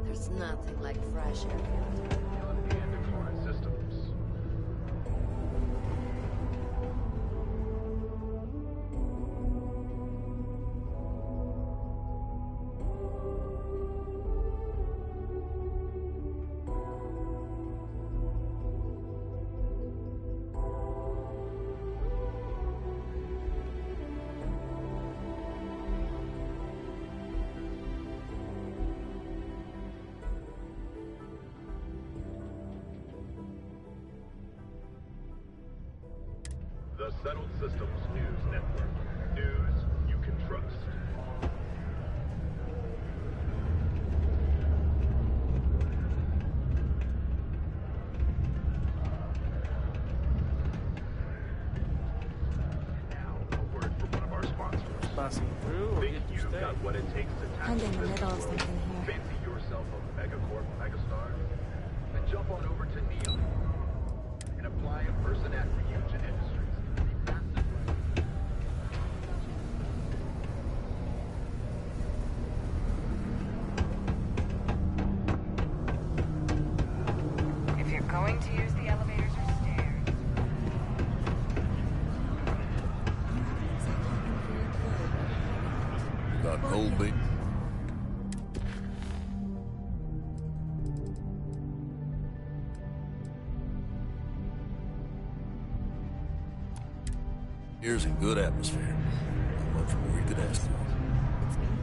There's nothing like fresh air. The Settled Systems News Network. News you can trust. Now, a word from one of our sponsors. Passing through, or Think you've got what it takes to I'm tackle in the this middle of situation? something here. Fancy yourself a megacorp megastar? Then jump on over to Neon and apply a person at Ryujin Industries. If you're going to use the elevators or stairs. Got cold beat. Here's in good atmosphere. Not much more you could ask for.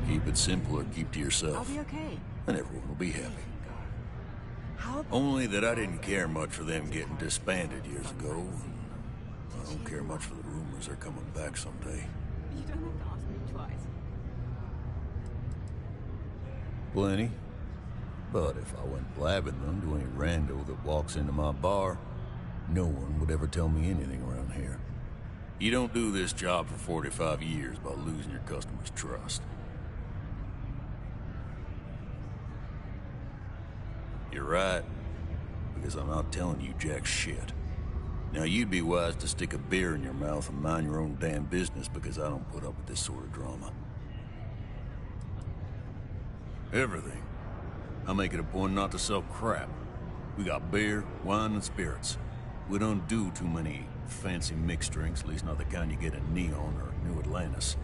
Keep it simple or keep to yourself. I'll be okay. And everyone will be happy. Only that I didn't care much for them getting disbanded years ago. And I don't care much for the rumors they're coming back someday. You don't have to ask me twice. Plenty. But if I went blabbing them to any rando that walks into my bar, no one would ever tell me anything around here. You don't do this job for 45 years by losing your customers' trust. You're right, because I'm not telling you jack shit. Now, you'd be wise to stick a beer in your mouth and mind your own damn business, because I don't put up with this sort of drama. Everything. I make it a point not to sell crap. We got beer, wine, and spirits. We don't do too many fancy mixed drinks, at least not the kind you get in Neon or New Atlantis.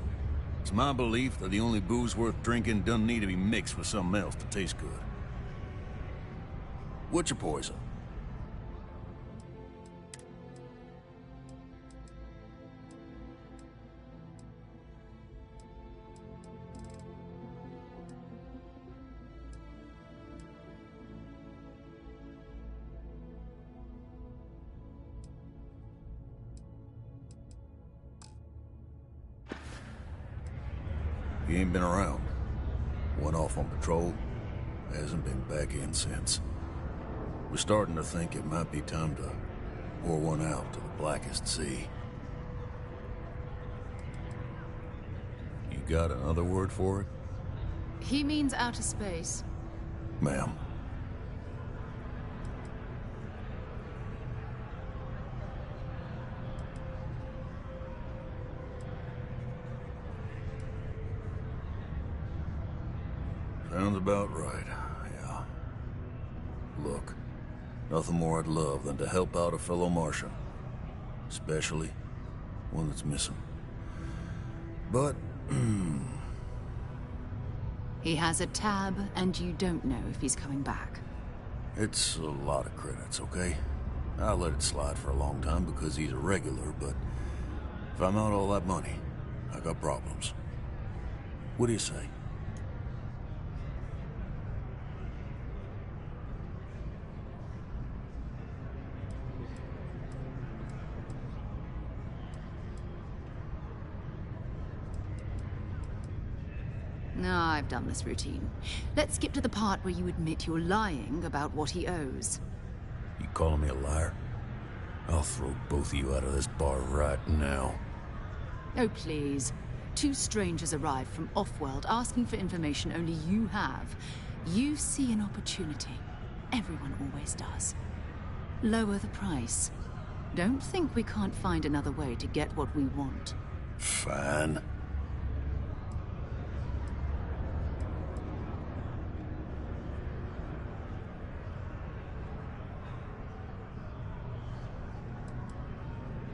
It's my belief that the only booze worth drinking doesn't need to be mixed with something else to taste good. What's your poison? He ain't been around. Went off on patrol. Hasn't been back in since. We're starting to think it might be time to pour one out to the blackest sea. You got another word for it? He means outer space. Ma'am. Sounds about right, yeah. Look, nothing more I'd love than to help out a fellow Martian. Especially one that's missing. But, He has a tab, and you don't know if he's coming back. it's a lot of credits, okay? I let it slide for a long time because he's a regular, but if I'm out all that money, I got problems. What do you say? No, I've done this routine. Let's skip to the part where you admit you're lying about what he owes. You calling me a liar? I'll throw both of you out of this bar right now. Oh, please. Two strangers arrive from off-world asking for information only you have. You see an opportunity. Everyone always does. Lower the price. Don't think we can't find another way to get what we want. Fine.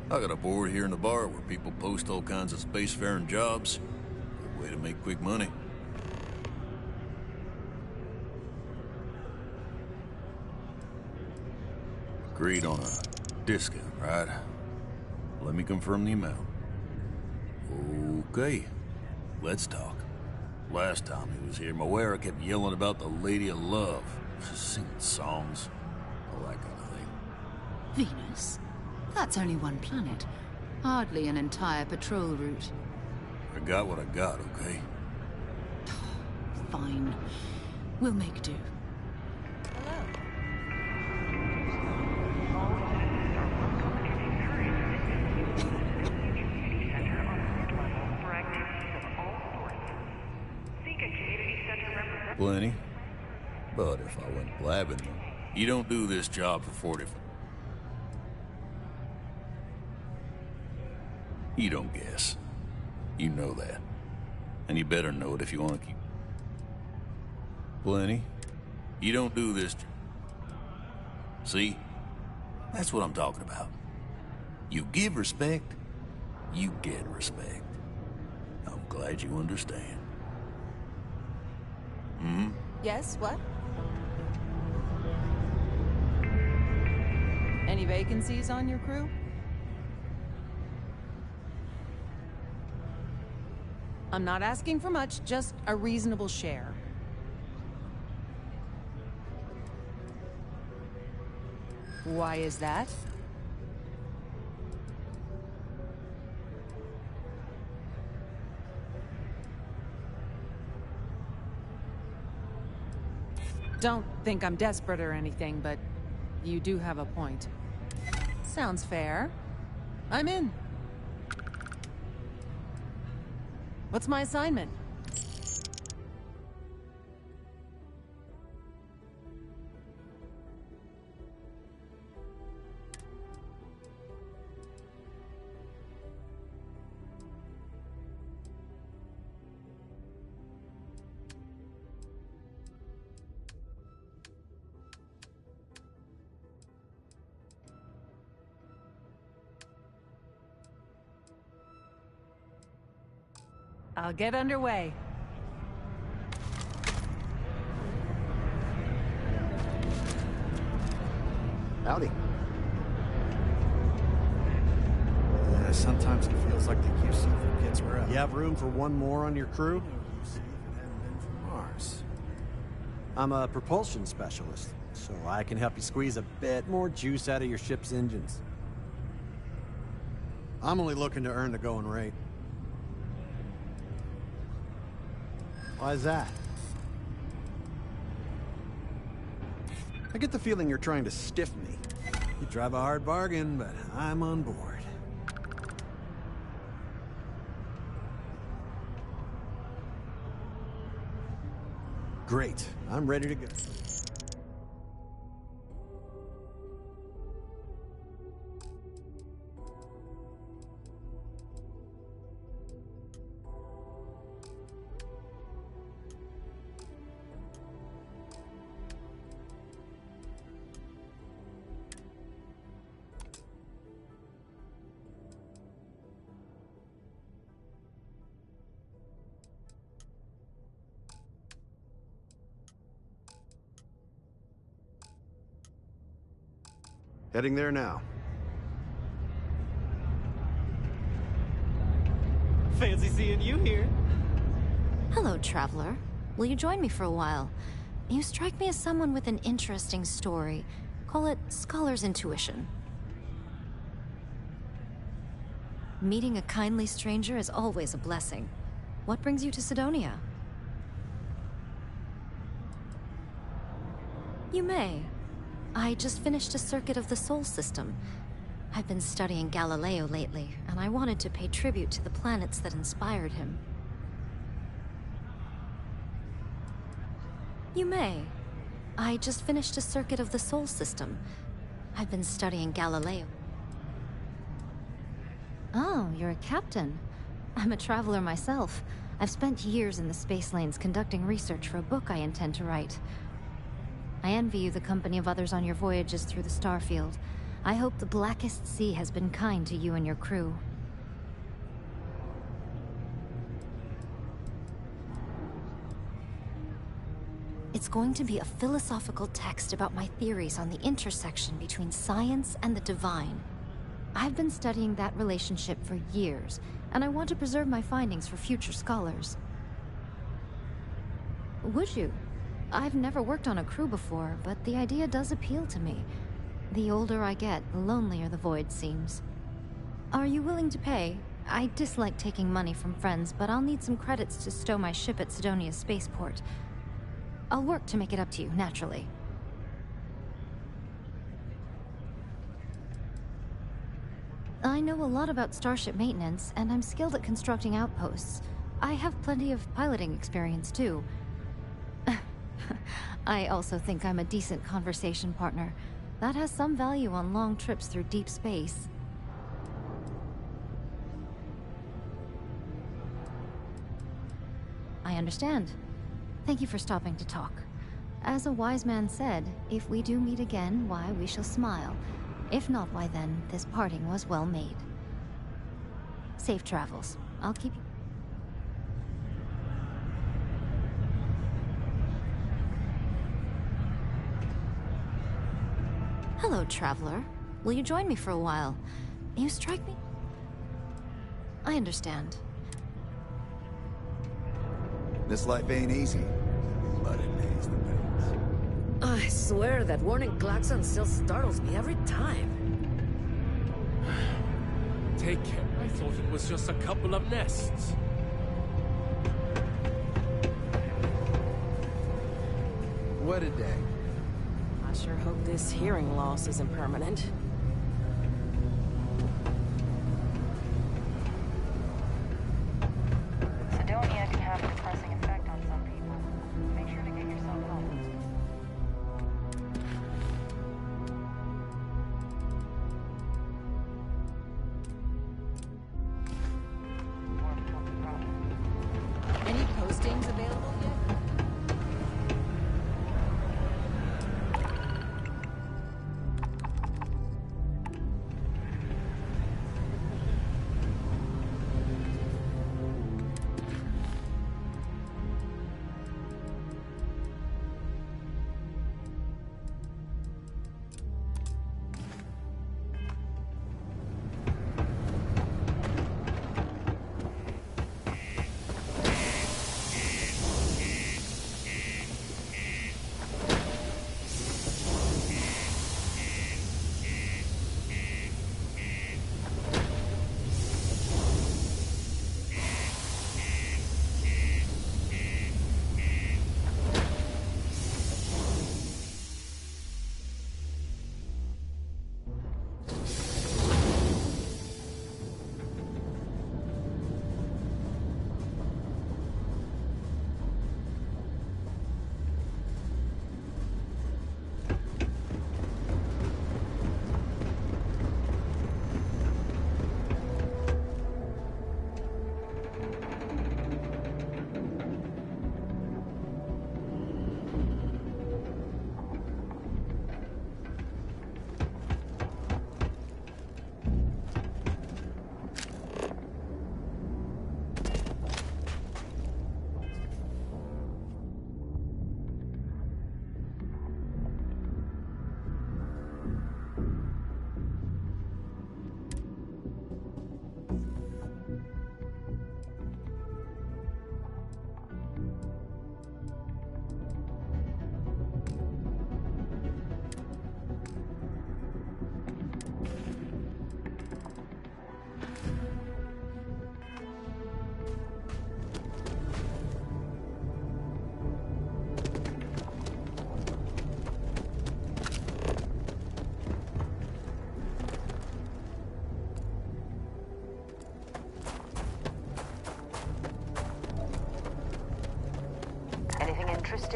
I got a board here in the bar where people post all kinds of spacefaring jobs. Good way to make quick money. Agreed on a discount, right? Let me confirm the amount. Okay, let's talk. Last time he was here, Moira kept yelling about the Lady of Love. Singing songs, all that kind of thing. Venus? That's only one planet. Hardly an entire patrol route. I got what I got, okay? Fine. We'll make do. Plenty. But if I went blabbing them, you don't do this job for 40... You don't guess. You know that. And you better know it if you want to keep... Plenty. You don't do this... See? That's what I'm talking about. You give respect, you get respect. I'm glad you understand. Hmm? Yes, what? Any vacancies on your crew? I'm not asking for much, just a reasonable share. Why is that? Don't think I'm desperate or anything, but you do have a point. Sounds fair. I'm in. What's my assignment? I'll get underway. Howdy. Sometimes it feels like the QC forgets we're out. You have room for one more on your crew? Mars. I'm a propulsion specialist, so I can help you squeeze a bit more juice out of your ship's engines. I'm only looking to earn the going rate. Why's that? I get the feeling you're trying to stiff me. You drive a hard bargain, but I'm on board. Great. I'm ready to go. Heading there now. Fancy seeing you here. Hello, traveler. Will you join me for a while? You strike me as someone with an interesting story. Call it scholar's intuition. Meeting a kindly stranger is always a blessing. What brings you to Sidonia? You may. I just finished a circuit of the Sol system. I've been studying Galileo lately, and I wanted to pay tribute to the planets that inspired him. You may. I just finished a circuit of the Sol system. I've been studying Galileo. Oh, you're a captain. I'm a traveler myself. I've spent years in the space lanes conducting research for a book I intend to write. I envy you the company of others on your voyages through the Starfield. I hope the Blackest Sea has been kind to you and your crew. It's going to be a philosophical text about my theories on the intersection between science and the divine. I've been studying that relationship for years, and I want to preserve my findings for future scholars. Would you? I've never worked on a crew before, but the idea does appeal to me. The older I get, the lonelier the void seems. Are you willing to pay? I dislike taking money from friends, but I'll need some credits to stow my ship at Sidonia's spaceport. I'll work to make it up to you, naturally. I know a lot about starship maintenance, and I'm skilled at constructing outposts. I have plenty of piloting experience, too. I also think I'm a decent conversation partner. That has some value on long trips through deep space. I understand. Thank you for stopping to talk. As a wise man said, if we do meet again, why, we shall smile. If not, why then, this parting was well made. Safe travels. I'll keep you... Hello, traveler. Will you join me for a while? You strike me... I understand. This life ain't easy, but it pays the bills. I swear that warning klaxon still startles me every time. Take care. I thought it was just a couple of nests. What a day. I sure hope this hearing loss isn't permanent. Sidonia can have a depressing effect on some people. Make sure to get yourself home. Any postings available yet?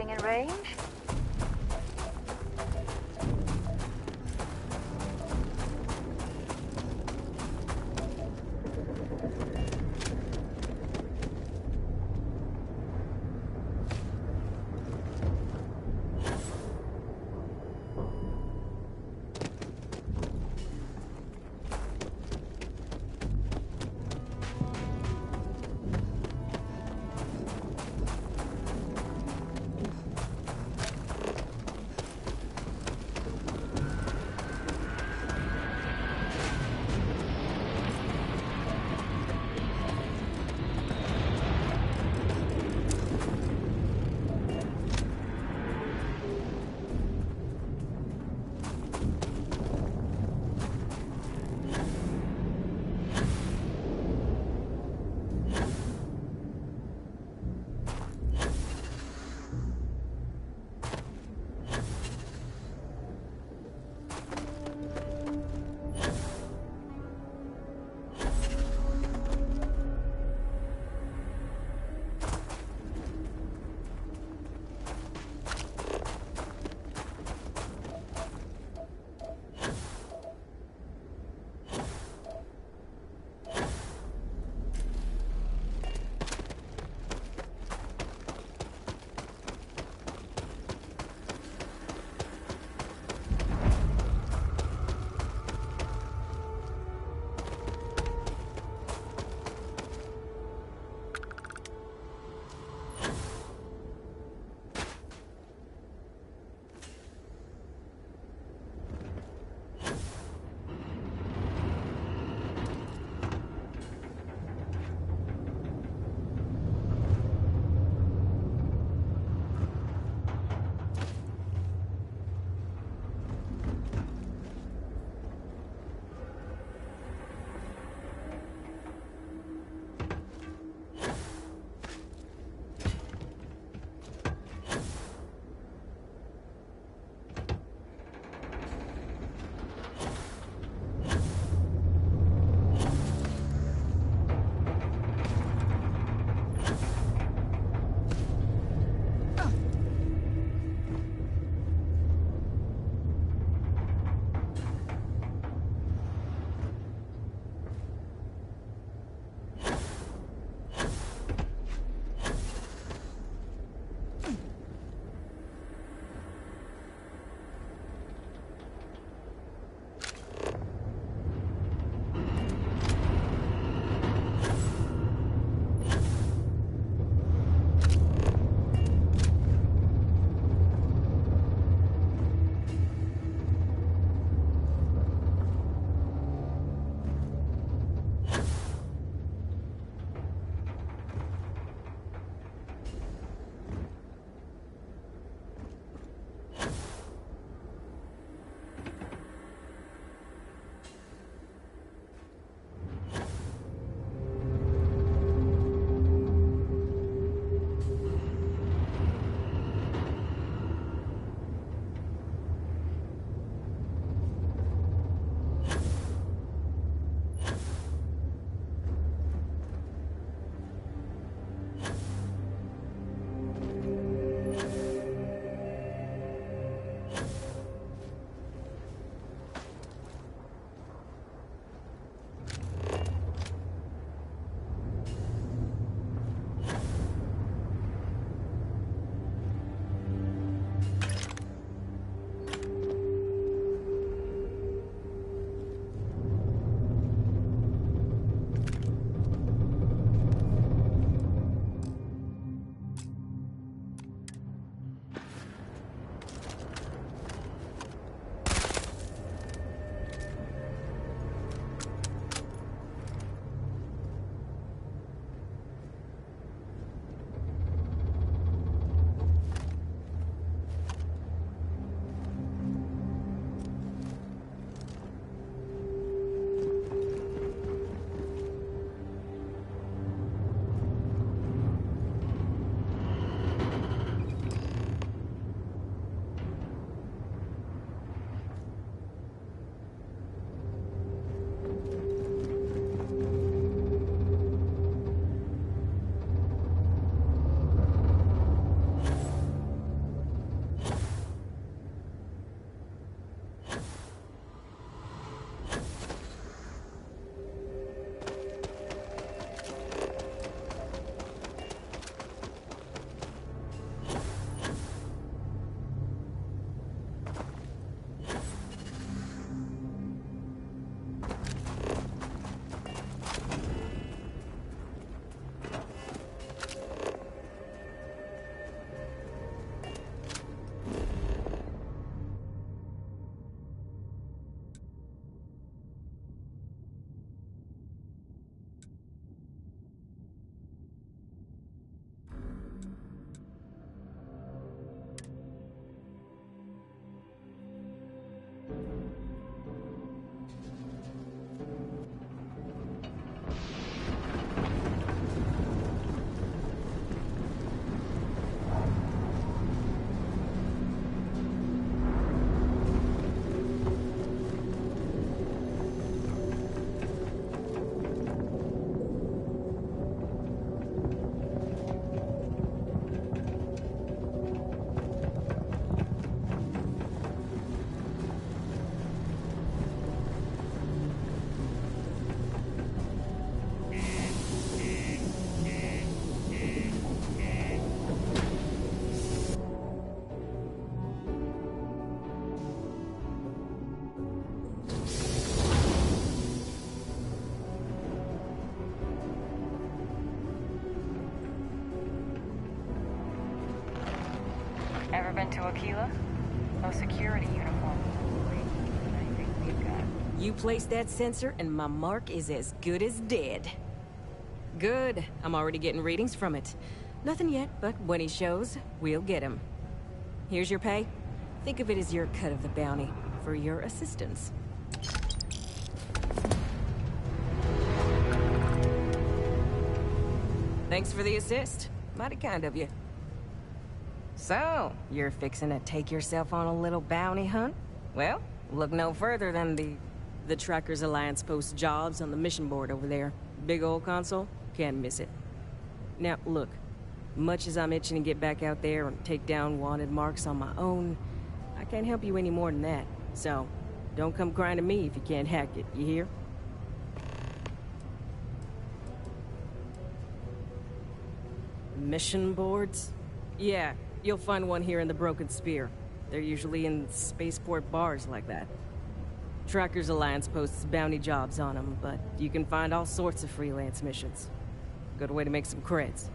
anything in range? Ever been to Aquila? Those security uniforms are way cheaper than anything we've got. You place that sensor and my mark is as good as dead. Good. I'm already getting readings from it. Nothing yet, but when he shows, we'll get him. Here's your pay. Think of it as your cut of the bounty for your assistance. Thanks for the assist. Mighty kind of you. So, you're fixing to take yourself on a little bounty hunt? Well, look no further than the Trackers Alliance posts jobs on the mission board over there. Big old console, can't miss it. Now, look, much as I'm itching to get back out there and take down wanted marks on my own, I can't help you any more than that. So, don't come crying to me if you can't hack it, you hear? Mission boards? Yeah, you'll find one here in the Broken Spear. They're usually in spaceport bars like that. Trackers Alliance posts bounty jobs on them, but you can find all sorts of freelance missions. Good way to make some creds.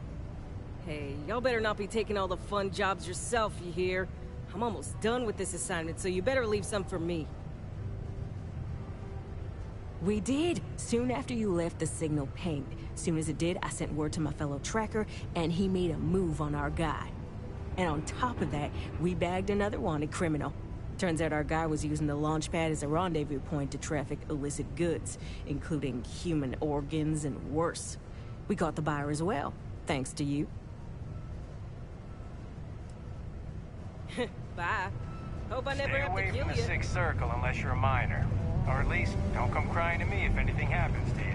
Hey, y'all better not be taking all the fun jobs yourself, you hear? I'm almost done with this assignment, so you better leave some for me. We did! Soon after you left, the signal pinged. Soon as it did, I sent word to my fellow tracker, and he made a move on our guy. And on top of that, we bagged another wanted criminal. Turns out our guy was using the launch pad as a rendezvous point to traffic illicit goods, including human organs and worse. We caught the buyer as well, thanks to you. Bye. Hope I never Stay have to away kill from the you. Sixth Circle unless you're a minor. Or at least, don't come crying to me if anything happens to you.